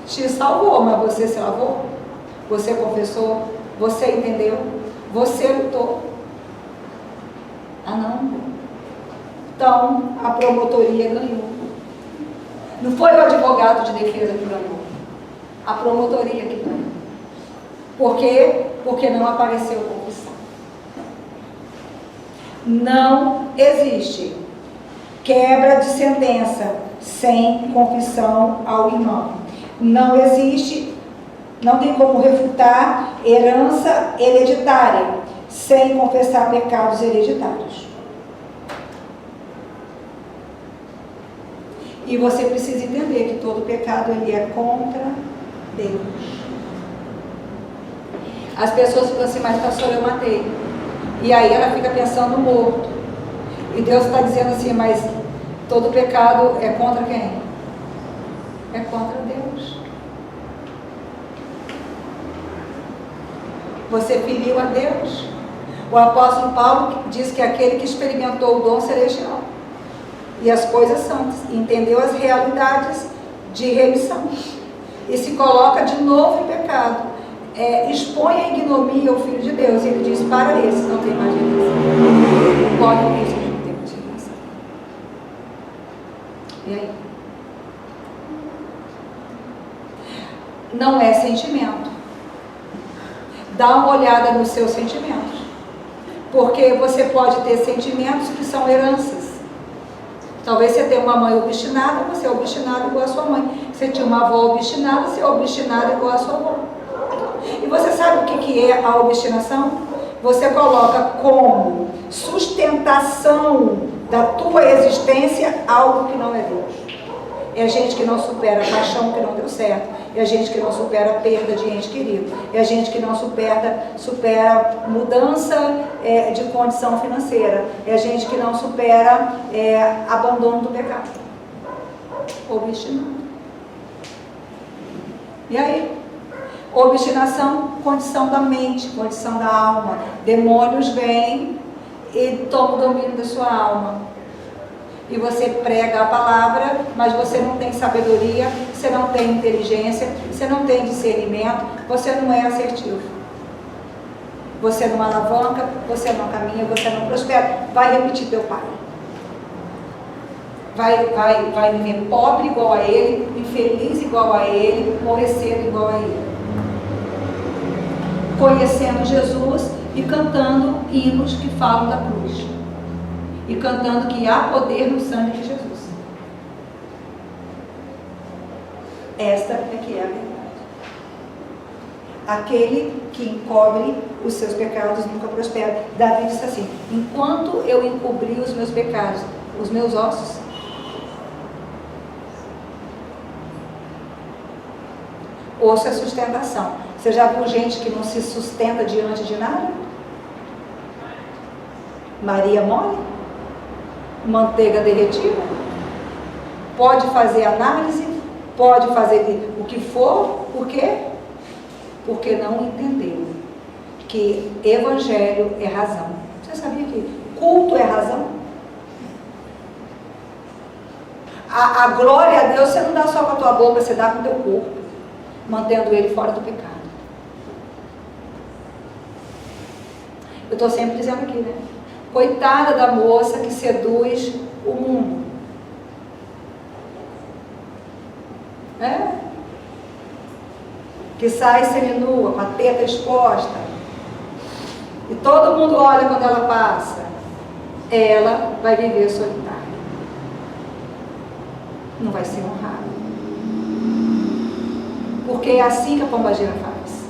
te salvou, mas você se lavou? Você confessou? Você entendeu? Você lutou? Ah, não. Então, a promotoria ganhou. Não foi o advogado de defesa que ganhou. A promotoria que ganhou. Por quê? Porque não apareceu confissão. Não existe quebra de sentença sem confissão ao irmão. Não existe, não tem como refutar herança hereditária sem confessar pecados hereditários. E você precisa entender que todo pecado ele é contra Deus. As pessoas ficam assim, mas pastor, eu matei. E aí ela fica pensando no morto. E Deus está dizendo assim, mas todo pecado é contra quem? É contra Deus. Você feriu a Deus. O apóstolo Paulo diz que é aquele que experimentou o dom celestial e as coisas santas, entendeu as realidades de remissão e se coloca de novo em pecado, expõe a ignomia ao Filho de Deus, e ele diz, para esses não tem mais redenção. Corre isso que não tem mais redenção. E aí? Não é sentimento. Dá uma olhada nos seus sentimentos. Porque você pode ter sentimentos que são heranças. Talvez você tenha uma mãe obstinada, você é obstinado igual a sua mãe. Você tinha uma avó obstinada, você é obstinado igual a sua avó. E você sabe o que é a obstinação? Você coloca como sustentação da tua existência algo que não é Deus. É gente que não supera a paixão que não deu certo. É gente que não supera a perda de ente querido. É gente que não supera mudança de condição financeira. É gente que não supera abandono do pecado. Obstinado. E aí? Obstinação, condição da mente, condição da alma. Demônios vêm e tomam o domínio da sua alma. E você prega a palavra, mas você não tem sabedoria, você não tem inteligência, você não tem discernimento, você não é assertivo. Você não alavanca, você não caminha, você não prospera. Vai repetir teu pai. Vai viver pobre igual a ele, infeliz igual a ele, morrer cedo igual a ele. Conhecendo Jesus e cantando hinos que falam da cruz. E cantando que há poder no sangue de Jesus. Esta é que é a verdade. Aquele que encobre os seus pecados nunca prospera. Davi disse assim, enquanto eu encobri os meus pecados, os meus ossos, osso é sustentação. Você já viu gente que não se sustenta diante de nada? Maria mole? Manteiga derretida? Pode fazer análise, pode fazer o que for, por quê? Porque não entendeu que evangelho é razão. Você sabia que culto é razão? A glória a Deus você não dá só com a tua boca, você dá com o teu corpo, mantendo ele fora do pecado. Eu estou sempre dizendo aqui, né? Coitada da moça que seduz o mundo. Que sai seminua, com a teta exposta. E todo mundo olha quando ela passa. Ela vai viver solitária. Não vai ser honrada. Porque é assim que a pombagira faz.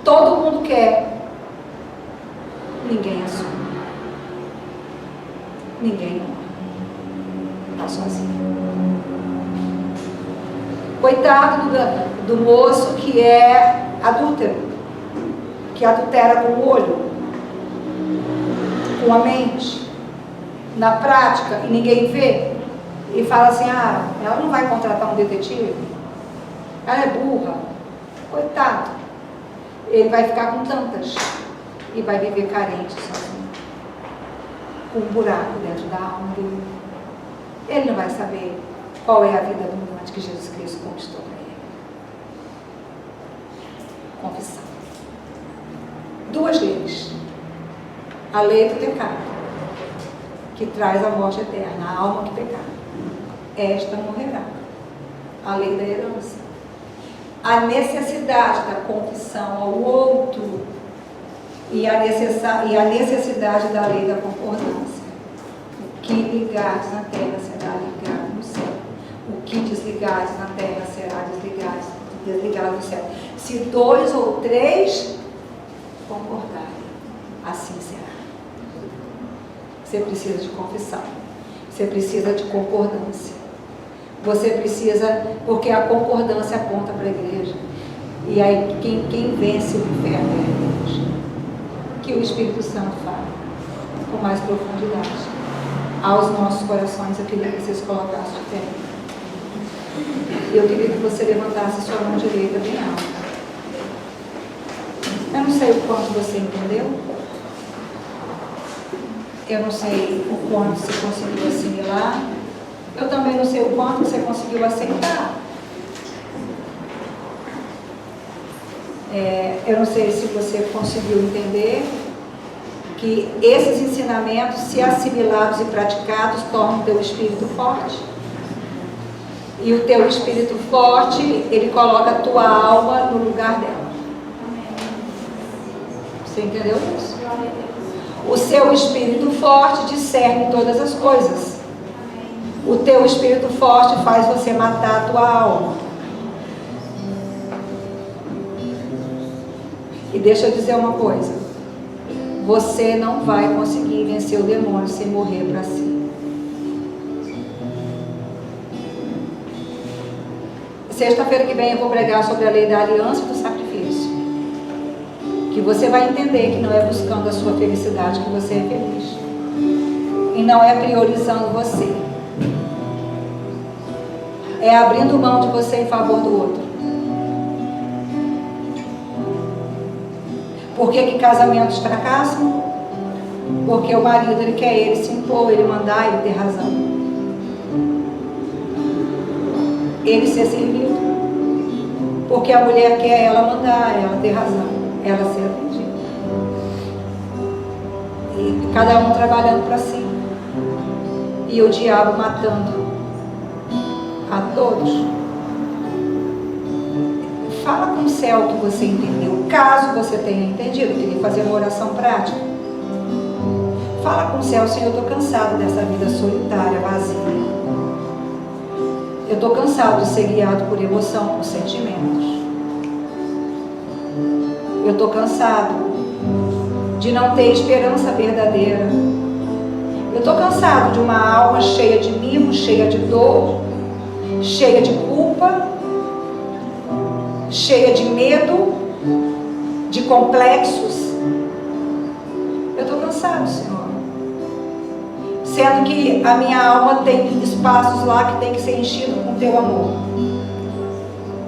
Todo mundo quer. Ninguém assume. Ninguém honra. Está sozinho. Coitado do moço que é adúltero, que adultera com o olho, com a mente, na prática, e ninguém vê, e fala assim, ela não vai contratar um detetive, ela é burra. Coitado, ele vai ficar com tantas, e vai viver carente sozinho, com um buraco dentro da alma dele. Ele não vai saber qual é a vida abundante que Jesus Cristo conquistou para ele. Confissão. 2 leis. A lei do pecado, que traz a morte eterna, a alma que pecar. Esta morrerá. A lei da herança. A necessidade da confissão ao outro e a necessidade da lei da concordância. O que ligares na terra será ligado no céu. O que desligares na terra será desligado no céu. Se 2 ou 3 concordarem, assim será. Você precisa de confissão. Você precisa de concordância. Você precisa, porque a concordância aponta para a igreja. E aí quem vence o inferno é a igreja. Que o Espírito Santo fale com mais profundidade aos nossos corações. Eu queria que vocês colocassem de pé. Eu queria que você levantasse sua mão direita bem alta. Eu não sei o quanto você entendeu. Eu não sei o quanto você conseguiu assimilar. Eu também não sei o quanto você conseguiu aceitar. Eu não sei se você conseguiu entender que esses ensinamentos, se assimilados e praticados, tornam o teu espírito forte. E o teu espírito forte, ele coloca a tua alma no lugar dela. Você entendeu isso? O seu espírito forte discerne todas as coisas. O teu espírito forte faz você matar a tua alma. E deixa eu dizer uma coisa. Você não vai conseguir vencer o demônio sem morrer para si. Sexta-feira que vem eu vou pregar sobre a lei da aliança e do sacrifício. Que você vai entender que não é buscando a sua felicidade que você é feliz. E não é priorizando você. É abrindo mão de você em favor do outro. Por que casamentos fracassam? Porque o marido, ele quer ele se impor, ele mandar, ele ter razão. Ele ser servido. Porque a mulher quer ela mandar, ela ter razão, ela ser atendida. E cada um trabalhando para si. E o diabo matando a todos. Fala com o céu que você entendeu. Caso você tenha entendido, eu queria fazer uma oração prática. Fala com o céu: Senhor, eu estou cansado dessa vida solitária, vazia. Eu estou cansado de ser guiado por emoção, por sentimentos. Eu estou cansado de não ter esperança verdadeira. Eu estou cansado de uma alma cheia de mimo, cheia de dor, cheia de culpa, cheia de medo, de complexos. Eu estou cansado, Senhor. Sendo que a minha alma tem espaços lá que tem que ser enchido com teu amor.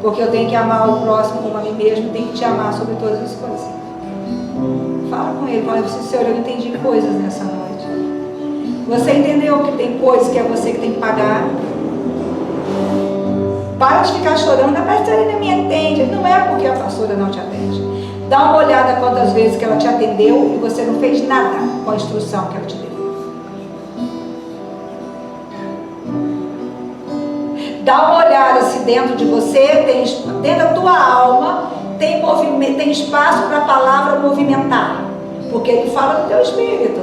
Porque eu tenho que amar o próximo como a mim mesmo, tenho que te amar sobre todas as coisas. Fala com ele, fala assim, Senhor, eu entendi coisas nessa noite. Você entendeu que tem coisas que é você que tem que pagar? Para de ficar chorando, a pastora não me entende. Não é porque a pastora não te atende. Dá uma olhada quantas vezes que ela te atendeu e você não fez nada com a instrução que ela te deu. Dá uma olhada se dentro de você, dentro da tua alma, tem espaço para a palavra movimentar. Porque ele fala do teu espírito.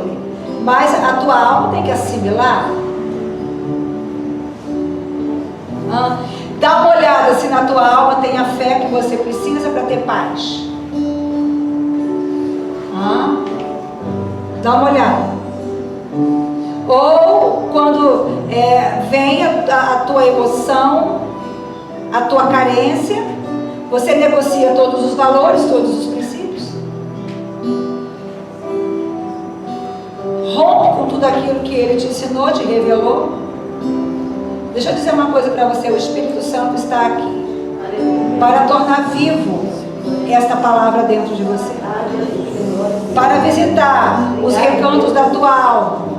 Mas a tua alma tem que assimilar. Dá uma olhada se na tua alma tem a fé que você precisa para ter paz. Dá uma olhada. Ou quando vem a tua emoção, a tua carência, você negocia todos os valores, todos os princípios. Rompe com tudo aquilo que ele te ensinou, te revelou. Deixa eu dizer uma coisa para você, o Espírito Santo está aqui para tornar vivo esta palavra dentro de você, para visitar os recantos da tua alma,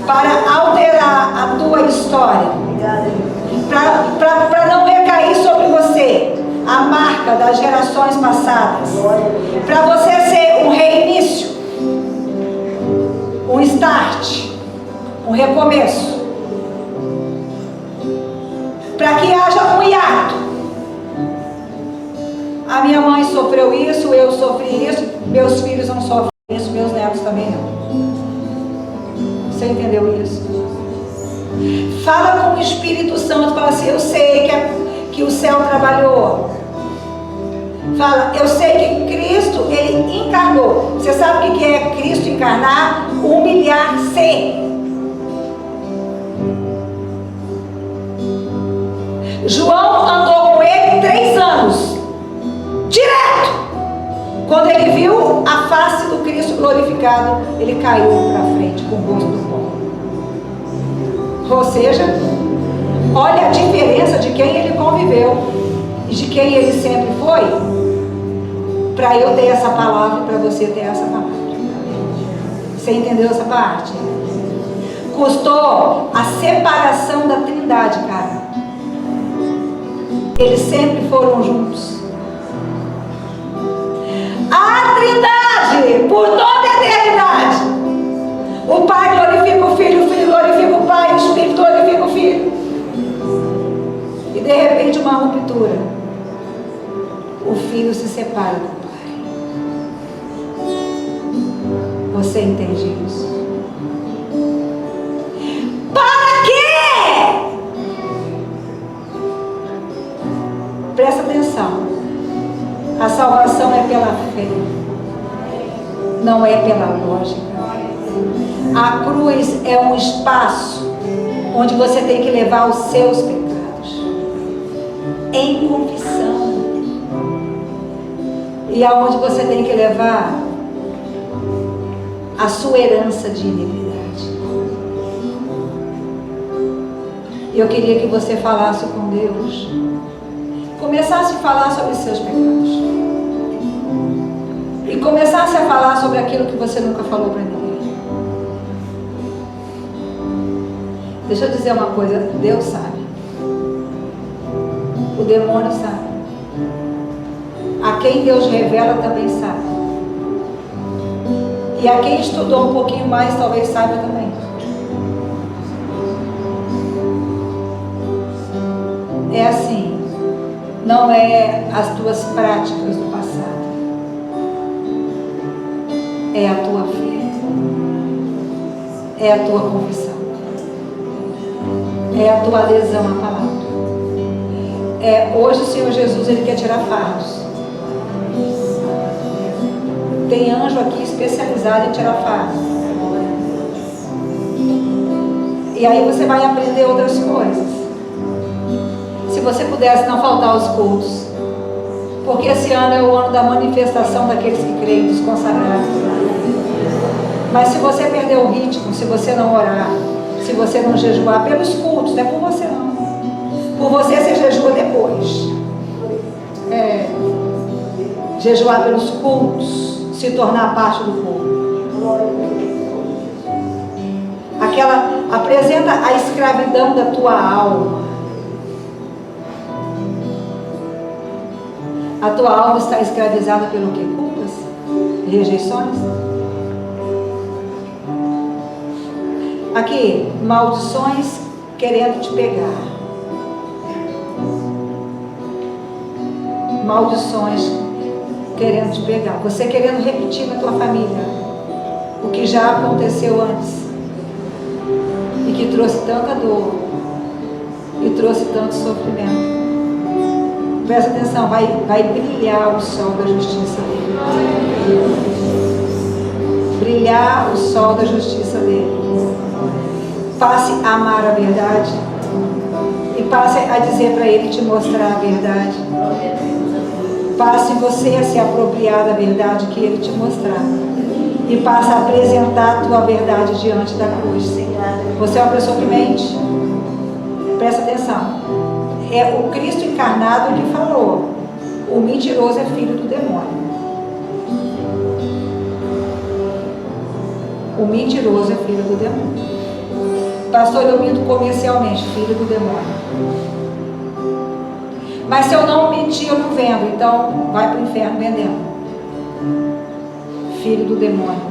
para alterar a tua história, para não recair sobre você a marca das gerações passadas, para você ser um reinício, um start, um recomeço, para que haja um hiato. A minha mãe sofreu isso, eu sofri isso, meus filhos não sofrem isso, meus netos também não. Você entendeu isso? Fala com o Espírito Santo, fala assim, eu sei que o céu trabalhou. Fala, eu sei que Cristo, ele encarnou. Você sabe o que é Cristo encarnar? Humilhar-se. João andou com ele 3 anos, direto. Quando ele viu a face do Cristo glorificado, ele caiu para frente com o rosto do povo. Ou seja, olha a diferença de quem ele conviveu e de quem ele sempre foi, para eu ter essa palavra e para você ter essa palavra. Você entendeu essa parte? Custou a separação da Trindade, cara. Eles sempre foram juntos. A Trindade, por toda a eternidade. O Pai glorifica o Filho glorifica o Pai, o Espírito glorifica o Filho. E de repente uma ruptura. O Filho se separa do Pai. Você entende isso? Para quê? Presta atenção. A salvação é pela fé, não é pela lógica. A cruz é um espaço onde você tem que levar os seus pecados em confissão, e aonde você tem que levar a sua herança de iniquidade. Eu queria que você falasse com Deus, começasse a falar sobre os seus pecados e começasse a falar sobre aquilo que você nunca falou para ninguém. Deixa eu dizer uma coisa, Deus sabe, o demônio sabe, a quem Deus revela também sabe, e a quem estudou um pouquinho mais talvez saiba também. É assim, não é as tuas práticas do passado, é a tua fé, é a tua confissão, é a tua adesão à palavra. Hoje o Senhor Jesus, ele quer tirar fardos. Tem anjo aqui especializado em tirar fardos. E aí você vai aprender outras coisas. Se você pudesse não faltar aos cultos, porque esse ano é o ano da manifestação daqueles que creem, dos consagrados. Mas se você perder o ritmo, se você não orar, se você não jejuar pelos cultos, não é por você não. Por você jejua depois. jejuar pelos cultos, se tornar parte do povo. Apresenta a escravidão da tua alma. A tua alma está escravizada pelo quê? Culpas? Rejeições? Aqui, maldições querendo te pegar. Maldições querendo te pegar. Você querendo repetir na tua família o que já aconteceu antes e que trouxe tanta dor e trouxe tanto sofrimento. Presta atenção, vai brilhar o sol da justiça dele. Brilhar o sol da justiça dele. Passe a amar a verdade e passe a dizer para ele, te mostrar a verdade. Passe você a se apropriar da verdade que ele te mostrar. E passe a apresentar a tua verdade diante da cruz. Você é uma pessoa que mente? Presta atenção. É o Cristo encarnado que falou: o mentiroso é filho do demônio. O mentiroso é filho do demônio. Pastor, eu minto comercialmente, filho do demônio. Mas se eu não mentir, eu não vendo. Então vai para o inferno vendendo. Filho do demônio.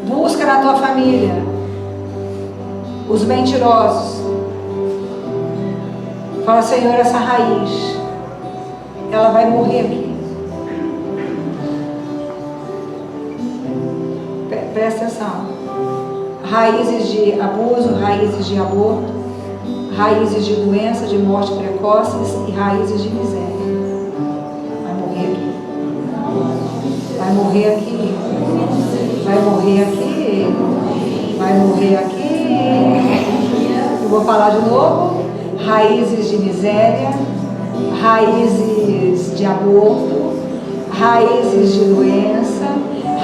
Busca na tua família os mentirosos. Fala, Senhor, essa raiz, ela vai morrer aqui. Presta atenção. Raízes de abuso, raízes de aborto, raízes de doença, de morte precoces e raízes de miséria. Vai morrer aqui. Vai morrer aqui. Vai morrer aqui. Vai morrer aqui. Eu vou falar de novo. Raízes de miséria, raízes de aborto, raízes de doença,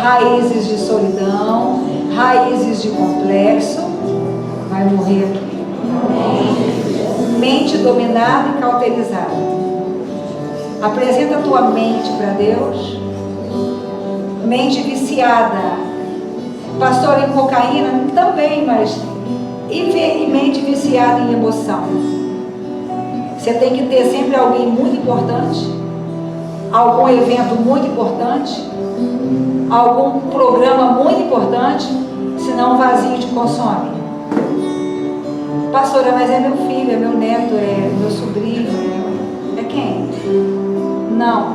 raízes de solidão, raízes de complexo. Vai morrer aqui. Mente dominada e cauterizada. Apresenta a tua mente para Deus. Mente viciada. Pastor, em cocaína também, mas e mente viciada em emoção. Você tem que ter sempre alguém muito importante, algum evento muito importante, algum programa muito importante, senão o vazio te consome. Pastora, mas é meu filho, é meu neto, é meu sobrinho, é quem? Não.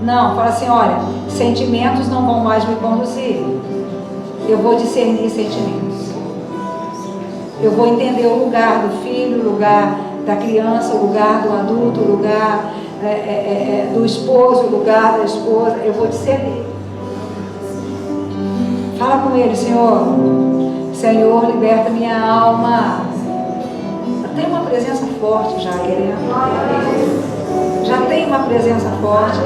Não, fala assim, olha, sentimentos não vão mais me conduzir. Eu vou discernir sentimentos. Eu vou entender o lugar do filho, o lugar da criança, o lugar do adulto, o lugar do esposo, o lugar da esposa. Eu vou discernir. Fala com ele, Senhor. Senhor, liberta minha alma. Tem uma presença forte já, querendo. Já tem uma presença forte.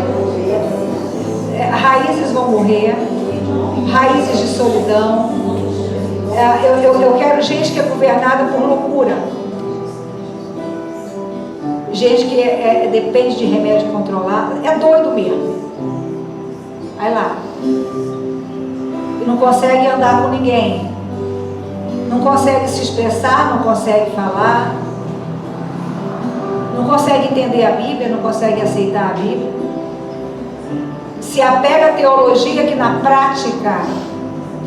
Raízes vão morrer. Raízes de solidão. Eu quero gente que é governada por loucura. Gente que depende de remédio controlado. É doido mesmo. Vai lá. E não consegue andar com ninguém. Não consegue se expressar, não consegue falar. Não consegue entender a Bíblia, não consegue aceitar a Bíblia. Se apega à teologia que na prática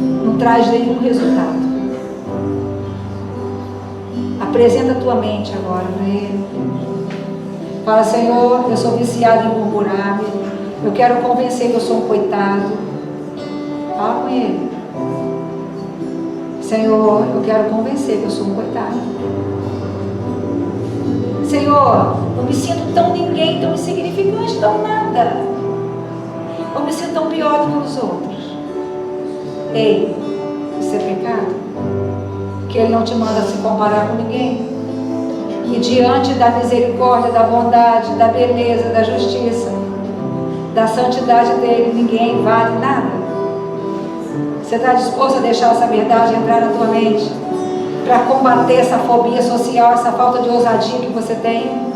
não traz nenhum resultado. Apresenta a tua mente agora para Ele. Fala, Senhor, eu sou viciado em murmurar. Eu quero convencer que eu sou um coitado. Fala com Ele. Senhor, eu quero convencer que eu sou um coitado. Senhor, eu me sinto tão ninguém, tão insignificante, tão nada. Eu me sinto tão pior do que os outros. Ei, isso é pecado? Que Ele não te manda se comparar com ninguém. E diante da misericórdia, da bondade, da beleza, da justiça, da santidade dEle, ninguém vale nada. Você está disposto a deixar essa verdade entrar na tua mente? Para combater essa fobia social, essa falta de ousadia que você tem?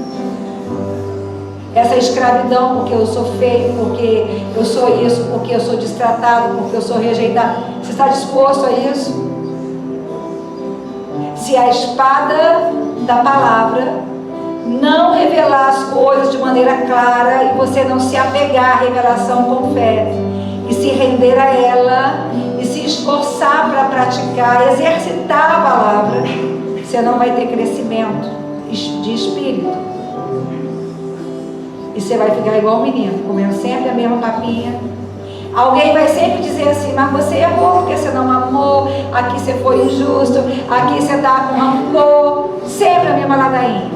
essa escravidão, porque eu sou feio, porque eu sou isso, porque eu sou destratado, porque eu sou rejeitado. Você está disposto a isso? Se a espada da palavra não revelar as coisas de maneira clara e você não se apegar à revelação com fé e se render a ela e se esforçar para praticar, exercitar a palavra, você não vai ter crescimento de espírito. E você vai ficar igual o menino, comendo sempre a mesma papinha. Alguém vai sempre dizer assim, mas você errou porque você não amou, aqui você foi injusto, aqui você está com rancor, sempre a mesma ladainha.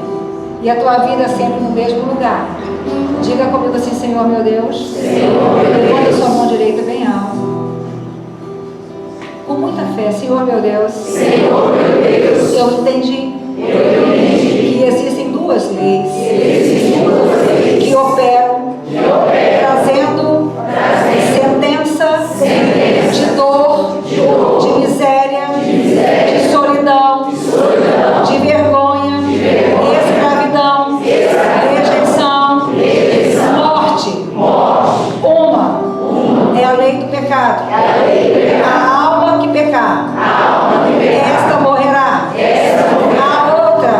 E a tua vida sempre no mesmo lugar. Diga comigo assim, Senhor meu Deus, levanta a sua mão direita bem alto. Com muita fé, Senhor meu Deus, eu entendi que existem duas leis que operam, trazendo sentença de dor, de miséria, de solidão, de vergonha, escravidão, rejeição, morte. Uma é a lei do pecado. A alma que pecar, esta morrerá. A outra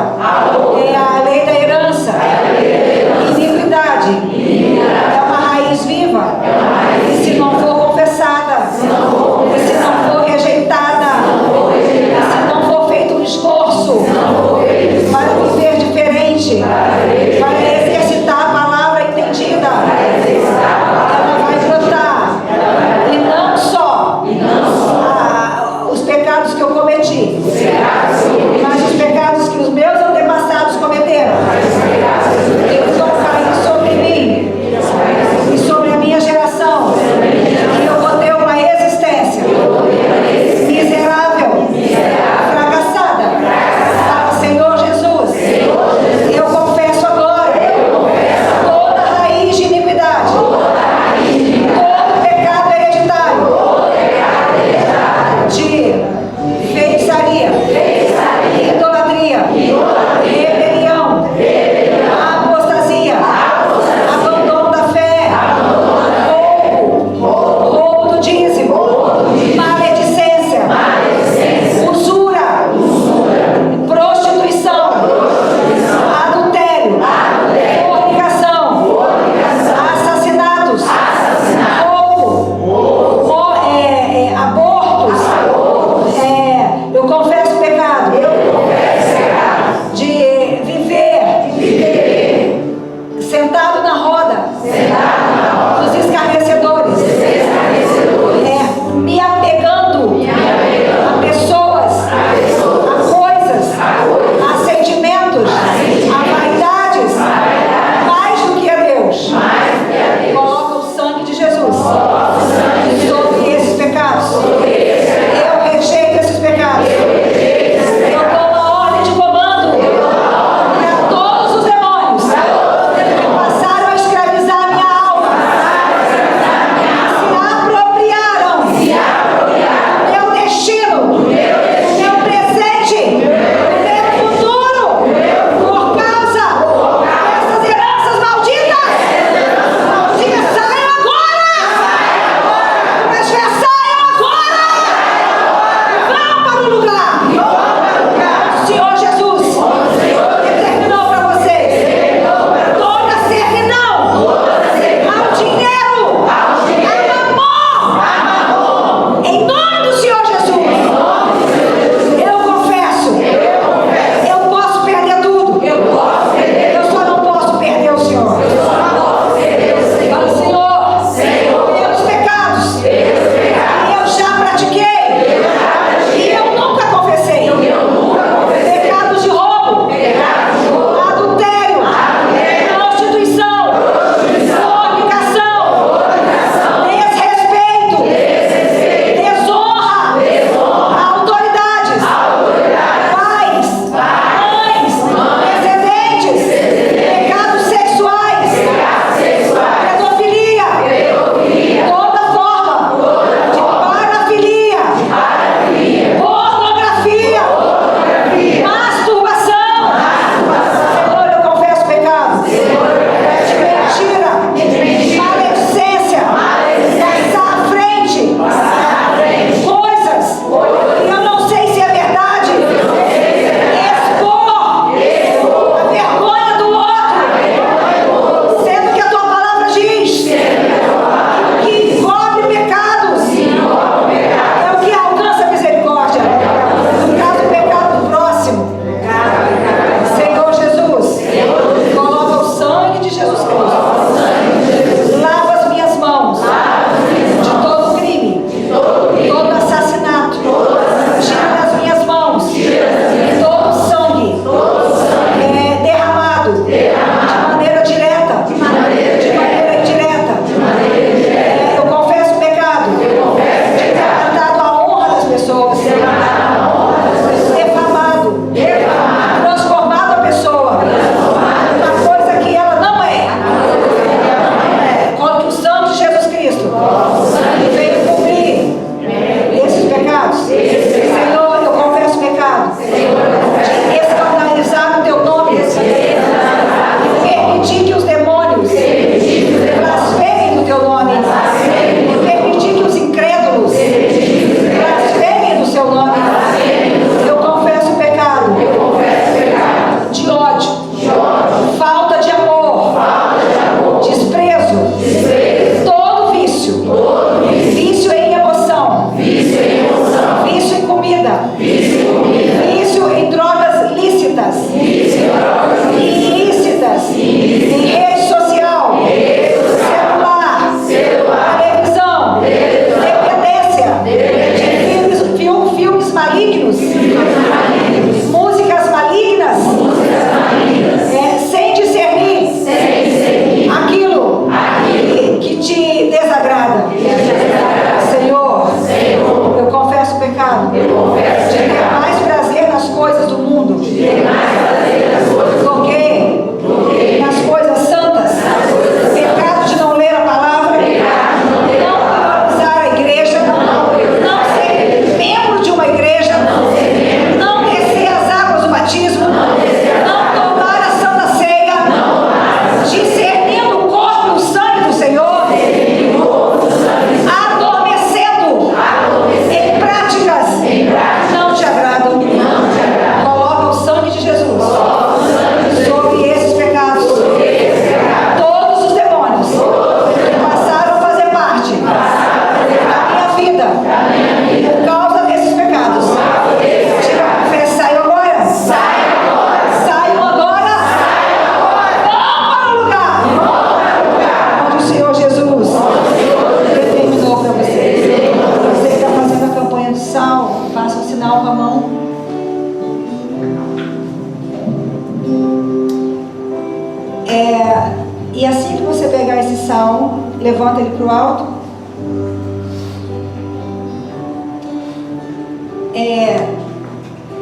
E assim que você pegar esse salmo, levanta ele para o alto.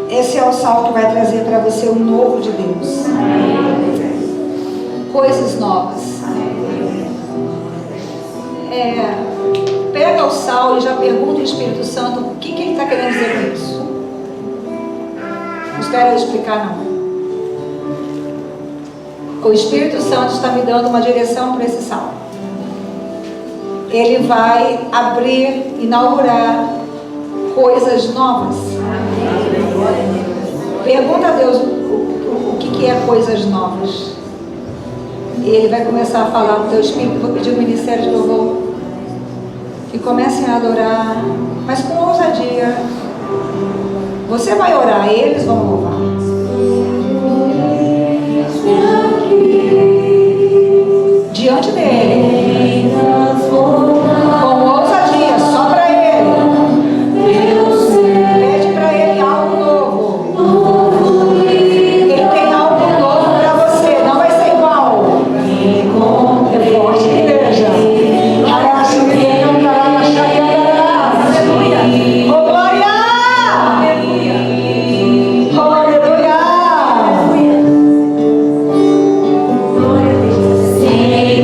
Esse é o salmo que vai trazer para você o novo de Deus. Coisas novas. Pega o salmo e já pergunta ao Espírito Santo o que ele está querendo dizer com isso. Não espero eu explicar, não. O Espírito Santo está me dando uma direção para esse salmo. Ele vai abrir, inaugurar coisas novas. Pergunta a Deus o que é coisas novas. E Ele vai começar a falar no teu espírito. Vou pedir o ministério de louvor que comecem a adorar, mas com ousadia. Você vai orar, eles vão louvar. Diante dele, com ousadia, só para ele. Pede para ele algo novo. Ele tem algo novo para você, não vai ser igual. É forte, igreja. Oh, glória! Oh, aleluia!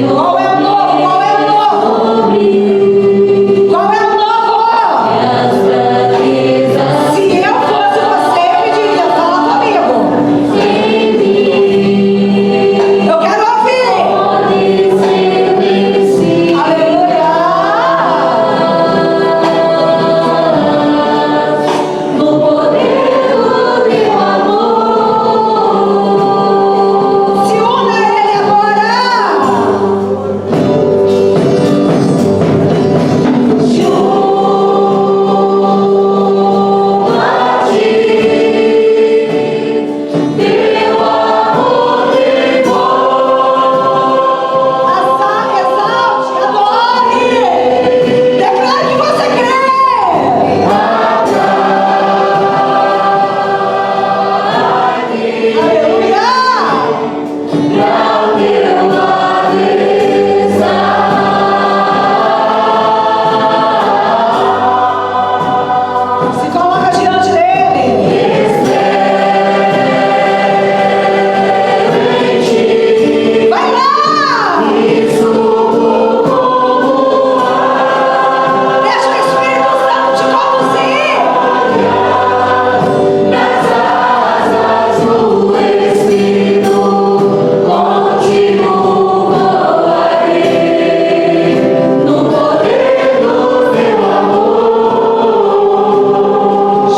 Qual é o novo? Qual é o novo? Qual é o novo? Se eu fosse você, eu pediria, fala comigo. Eu quero ouvir. Aleluia! No poder do teu amor, Se una a ele agora. Exalte, adore. Declare que você crê. Aleluia. Se coloca diante dele. Vai lá. Deixa o Espírito Santo te conduzir.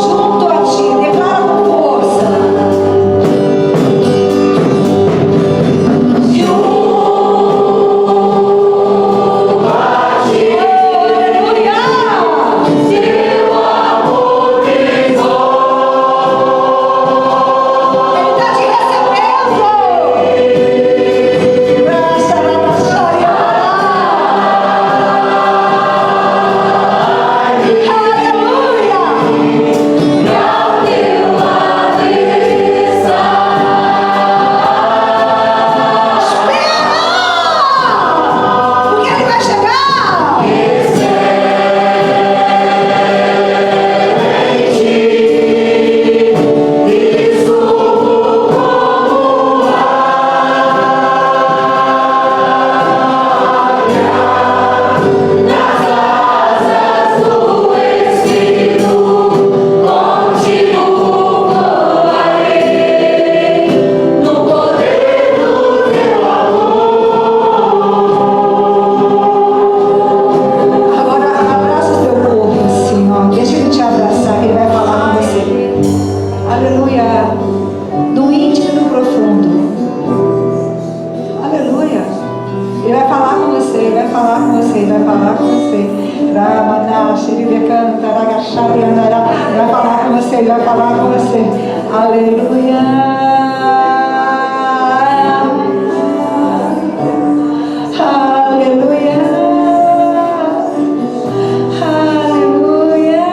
Junto a ti, declara com força. Ele está te recebendo. Porque ele vai chegar. Agora abraça o teu corpo assim, ó. Deixa ele te abraçar, que ele vai falar com você. Aleluia. Do íntimo e do profundo. Aleluia. Ele vai falar com você, ele vai falar com você, ele vai falar com você. Ele vai falar com você, ele vai falar com você. Aleluia. Aleluia. Aleluia.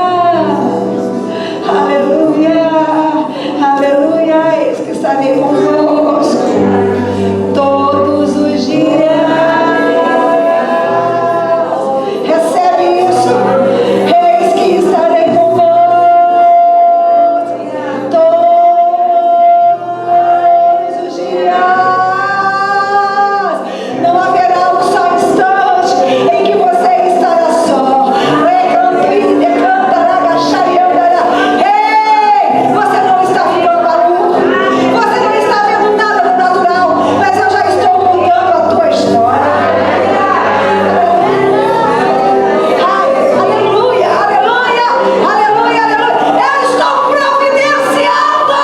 Aleluia. Aleluia. Eis que estarei convosco todos Não haverá um só instante em que você estará só. Ei, você não está ficando maluco. Você não está vendo nada do natural, mas eu já estou mudando a tua história. Aleluia, aleluia, aleluia, aleluia. Eu estou providenciando.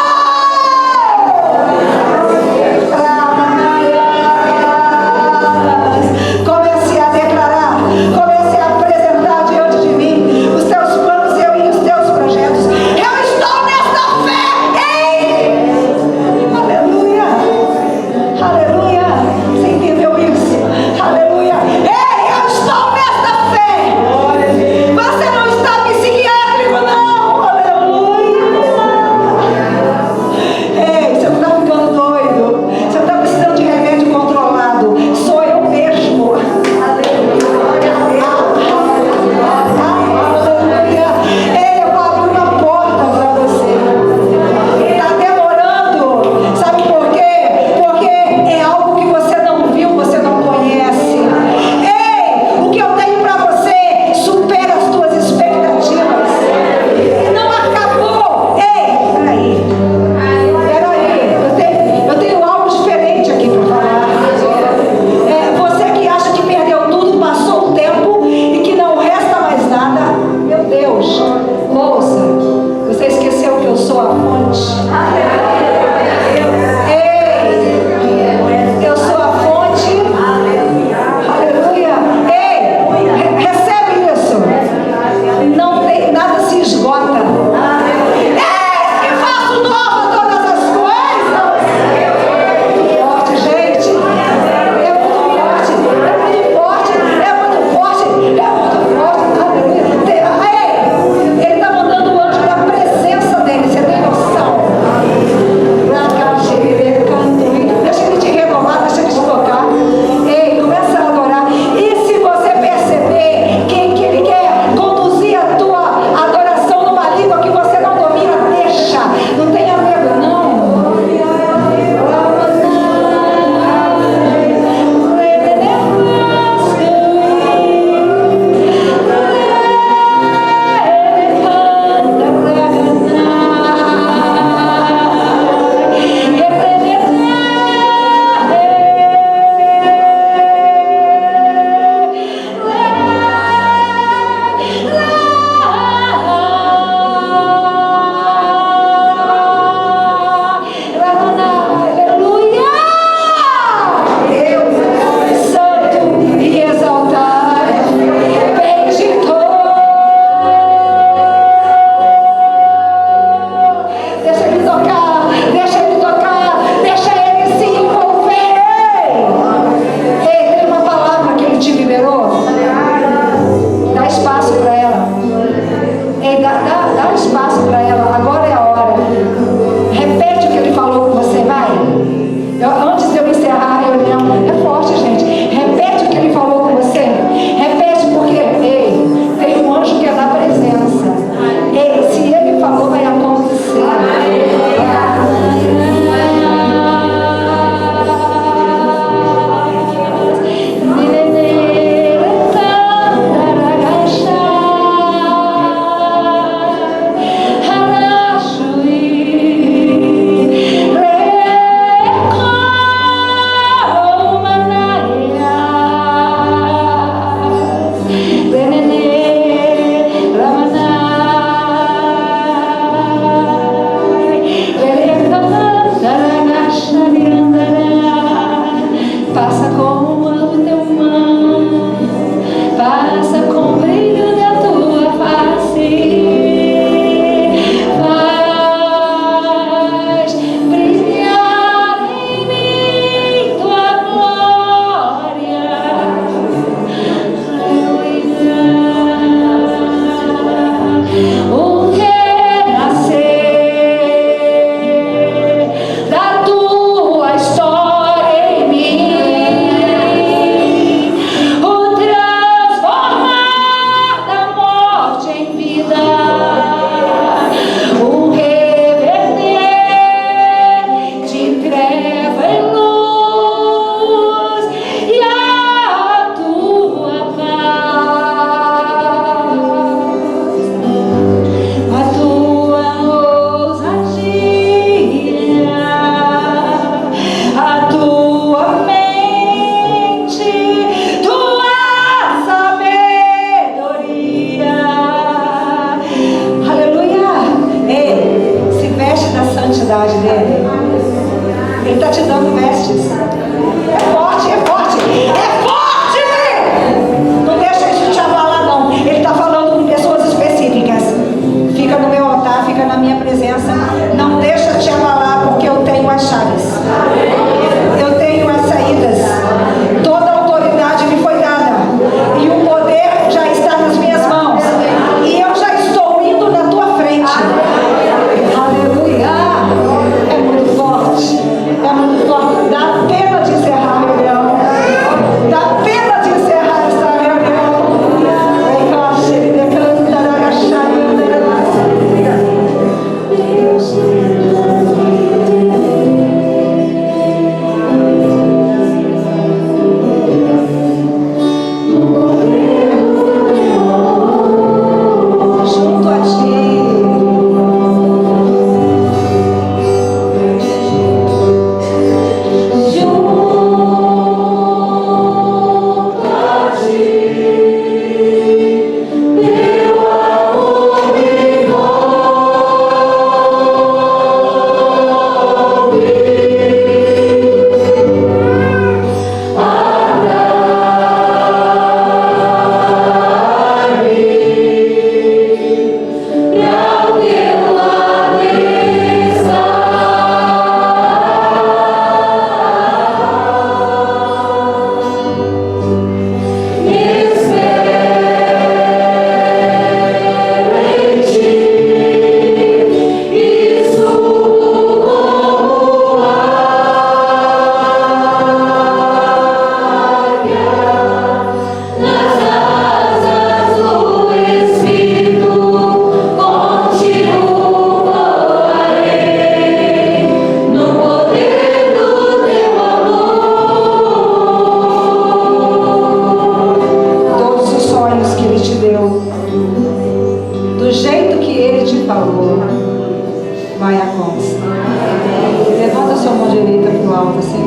do alto, assim.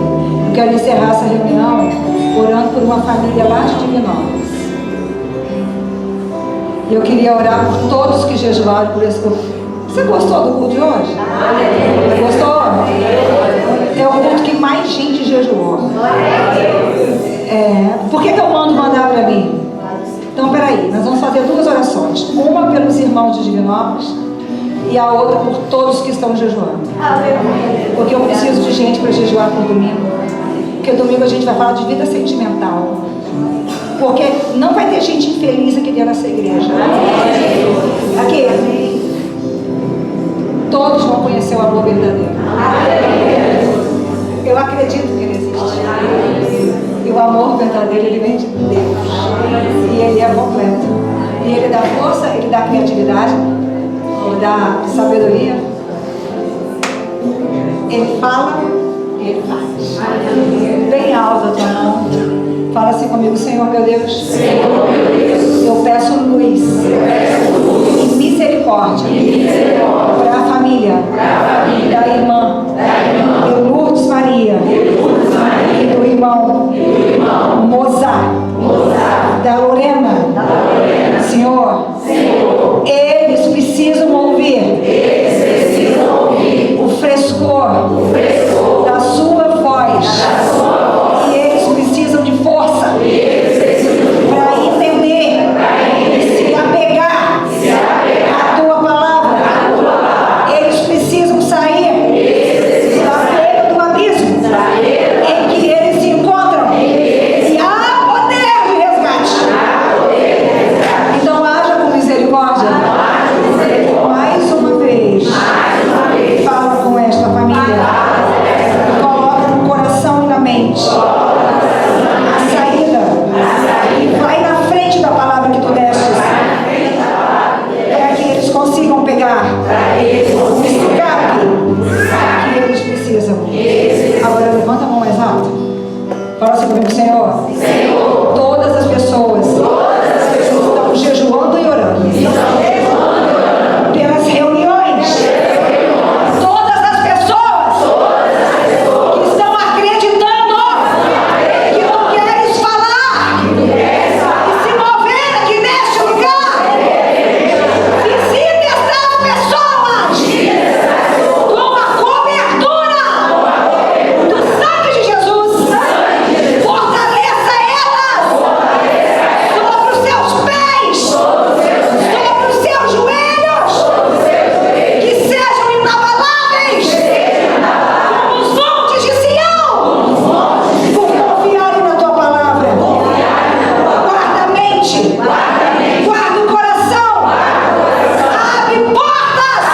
Eu quero encerrar essa reunião orando por uma família lá de Divinópolis. E eu queria orar por todos que jejuaram por esse culto. Você gostou do culto de hoje? Gostou? É o culto que mais gente jejuou. Por que eu mando mandar para mim? Então, peraí, nós vamos fazer 2 orações. Uma pelos irmãos de Divinópolis e a outra por todos que estão jejuando. Porque eu preciso de gente para jejuar por domingo. Porque domingo a gente vai falar de vida sentimental. Porque não vai ter gente infeliz aqui dentro dessa igreja. Aqui. Todos vão conhecer o amor verdadeiro. Eu acredito que ele existe. E o amor verdadeiro, ele vem de Deus. E ele é completo. E ele dá força, ele dá criatividade, ele dá sabedoria. Ele fala e ele faz. Bem alto a tua mão. Fala assim comigo: Senhor meu Deus, eu peço luz e misericórdia para a família da irmã Lourdes Maria e do irmão Mozart, da Lorena. Senhor, eles precisam ouvir o frescor da sua voz. E eles precisam de força para entender e se apegar à tua palavra. Eles precisam sair da beira do abismo em que eles se encontram. E há poder de resgate. Então haja com misericórdia. Mais uma vez, fala com esta família. Coloca no coração e na mente a saída. E vai na frente da palavra que tu destes, para que eles consigam pegar o escape que eles precisam. Agora levanta a mão mais alto. Fala assim comigo: Senhor, todas as pessoas que estão jejuando e orando pelas reuniões, todas as pessoas que estão acreditando que tu queres falar e se mover aqui neste lugar, visite essas pessoas com a cobertura do sangue de Jesus. Fortaleça elas sobre os seus pés, sobre os seus joelhos, que sejam inabaláveis como os montes de Sião, por confiarem na tua palavra. Guarda a mente, guarda o coração, abre portas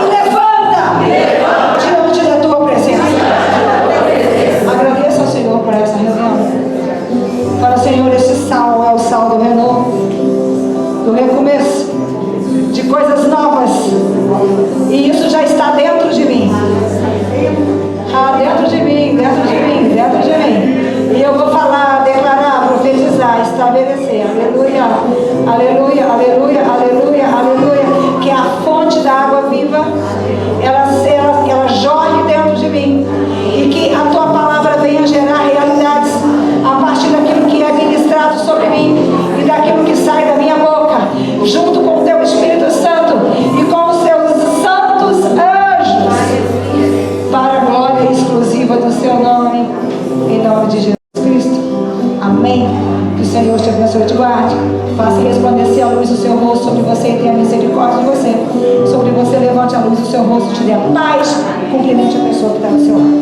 e levanta diante da tua presença. Agradeça ao Senhor por essa reunião. Fala: Senhor, esse sal é o sal do renovo, do recomeço, de coisas novas. E isso já está dentro de mim. Dentro de mim, dentro de mim, dentro de mim. E eu vou falar, declarar, profetizar, estabelecer. Aleluia, aleluia, aleluia, aleluia, aleluia. Que a fonte da água viva, ela jorre dentro de mim. E que a tua palavra venha gerar realidades a partir daquilo que é ministrado sobre mim e daquilo que sai da minha boca, junto com o teu Espírito Santo e com os teus santos anjos, para a glória exclusiva do seu nome, em nome de Jesus Cristo. Amém. Que o Senhor te abençoe e te guarde, faça resplandecer a luz do seu rosto sobre você e tenha misericórdia de você. Sobre você levante a luz do seu rosto e te dê paz, cumprimente a pessoa que está do seu lado.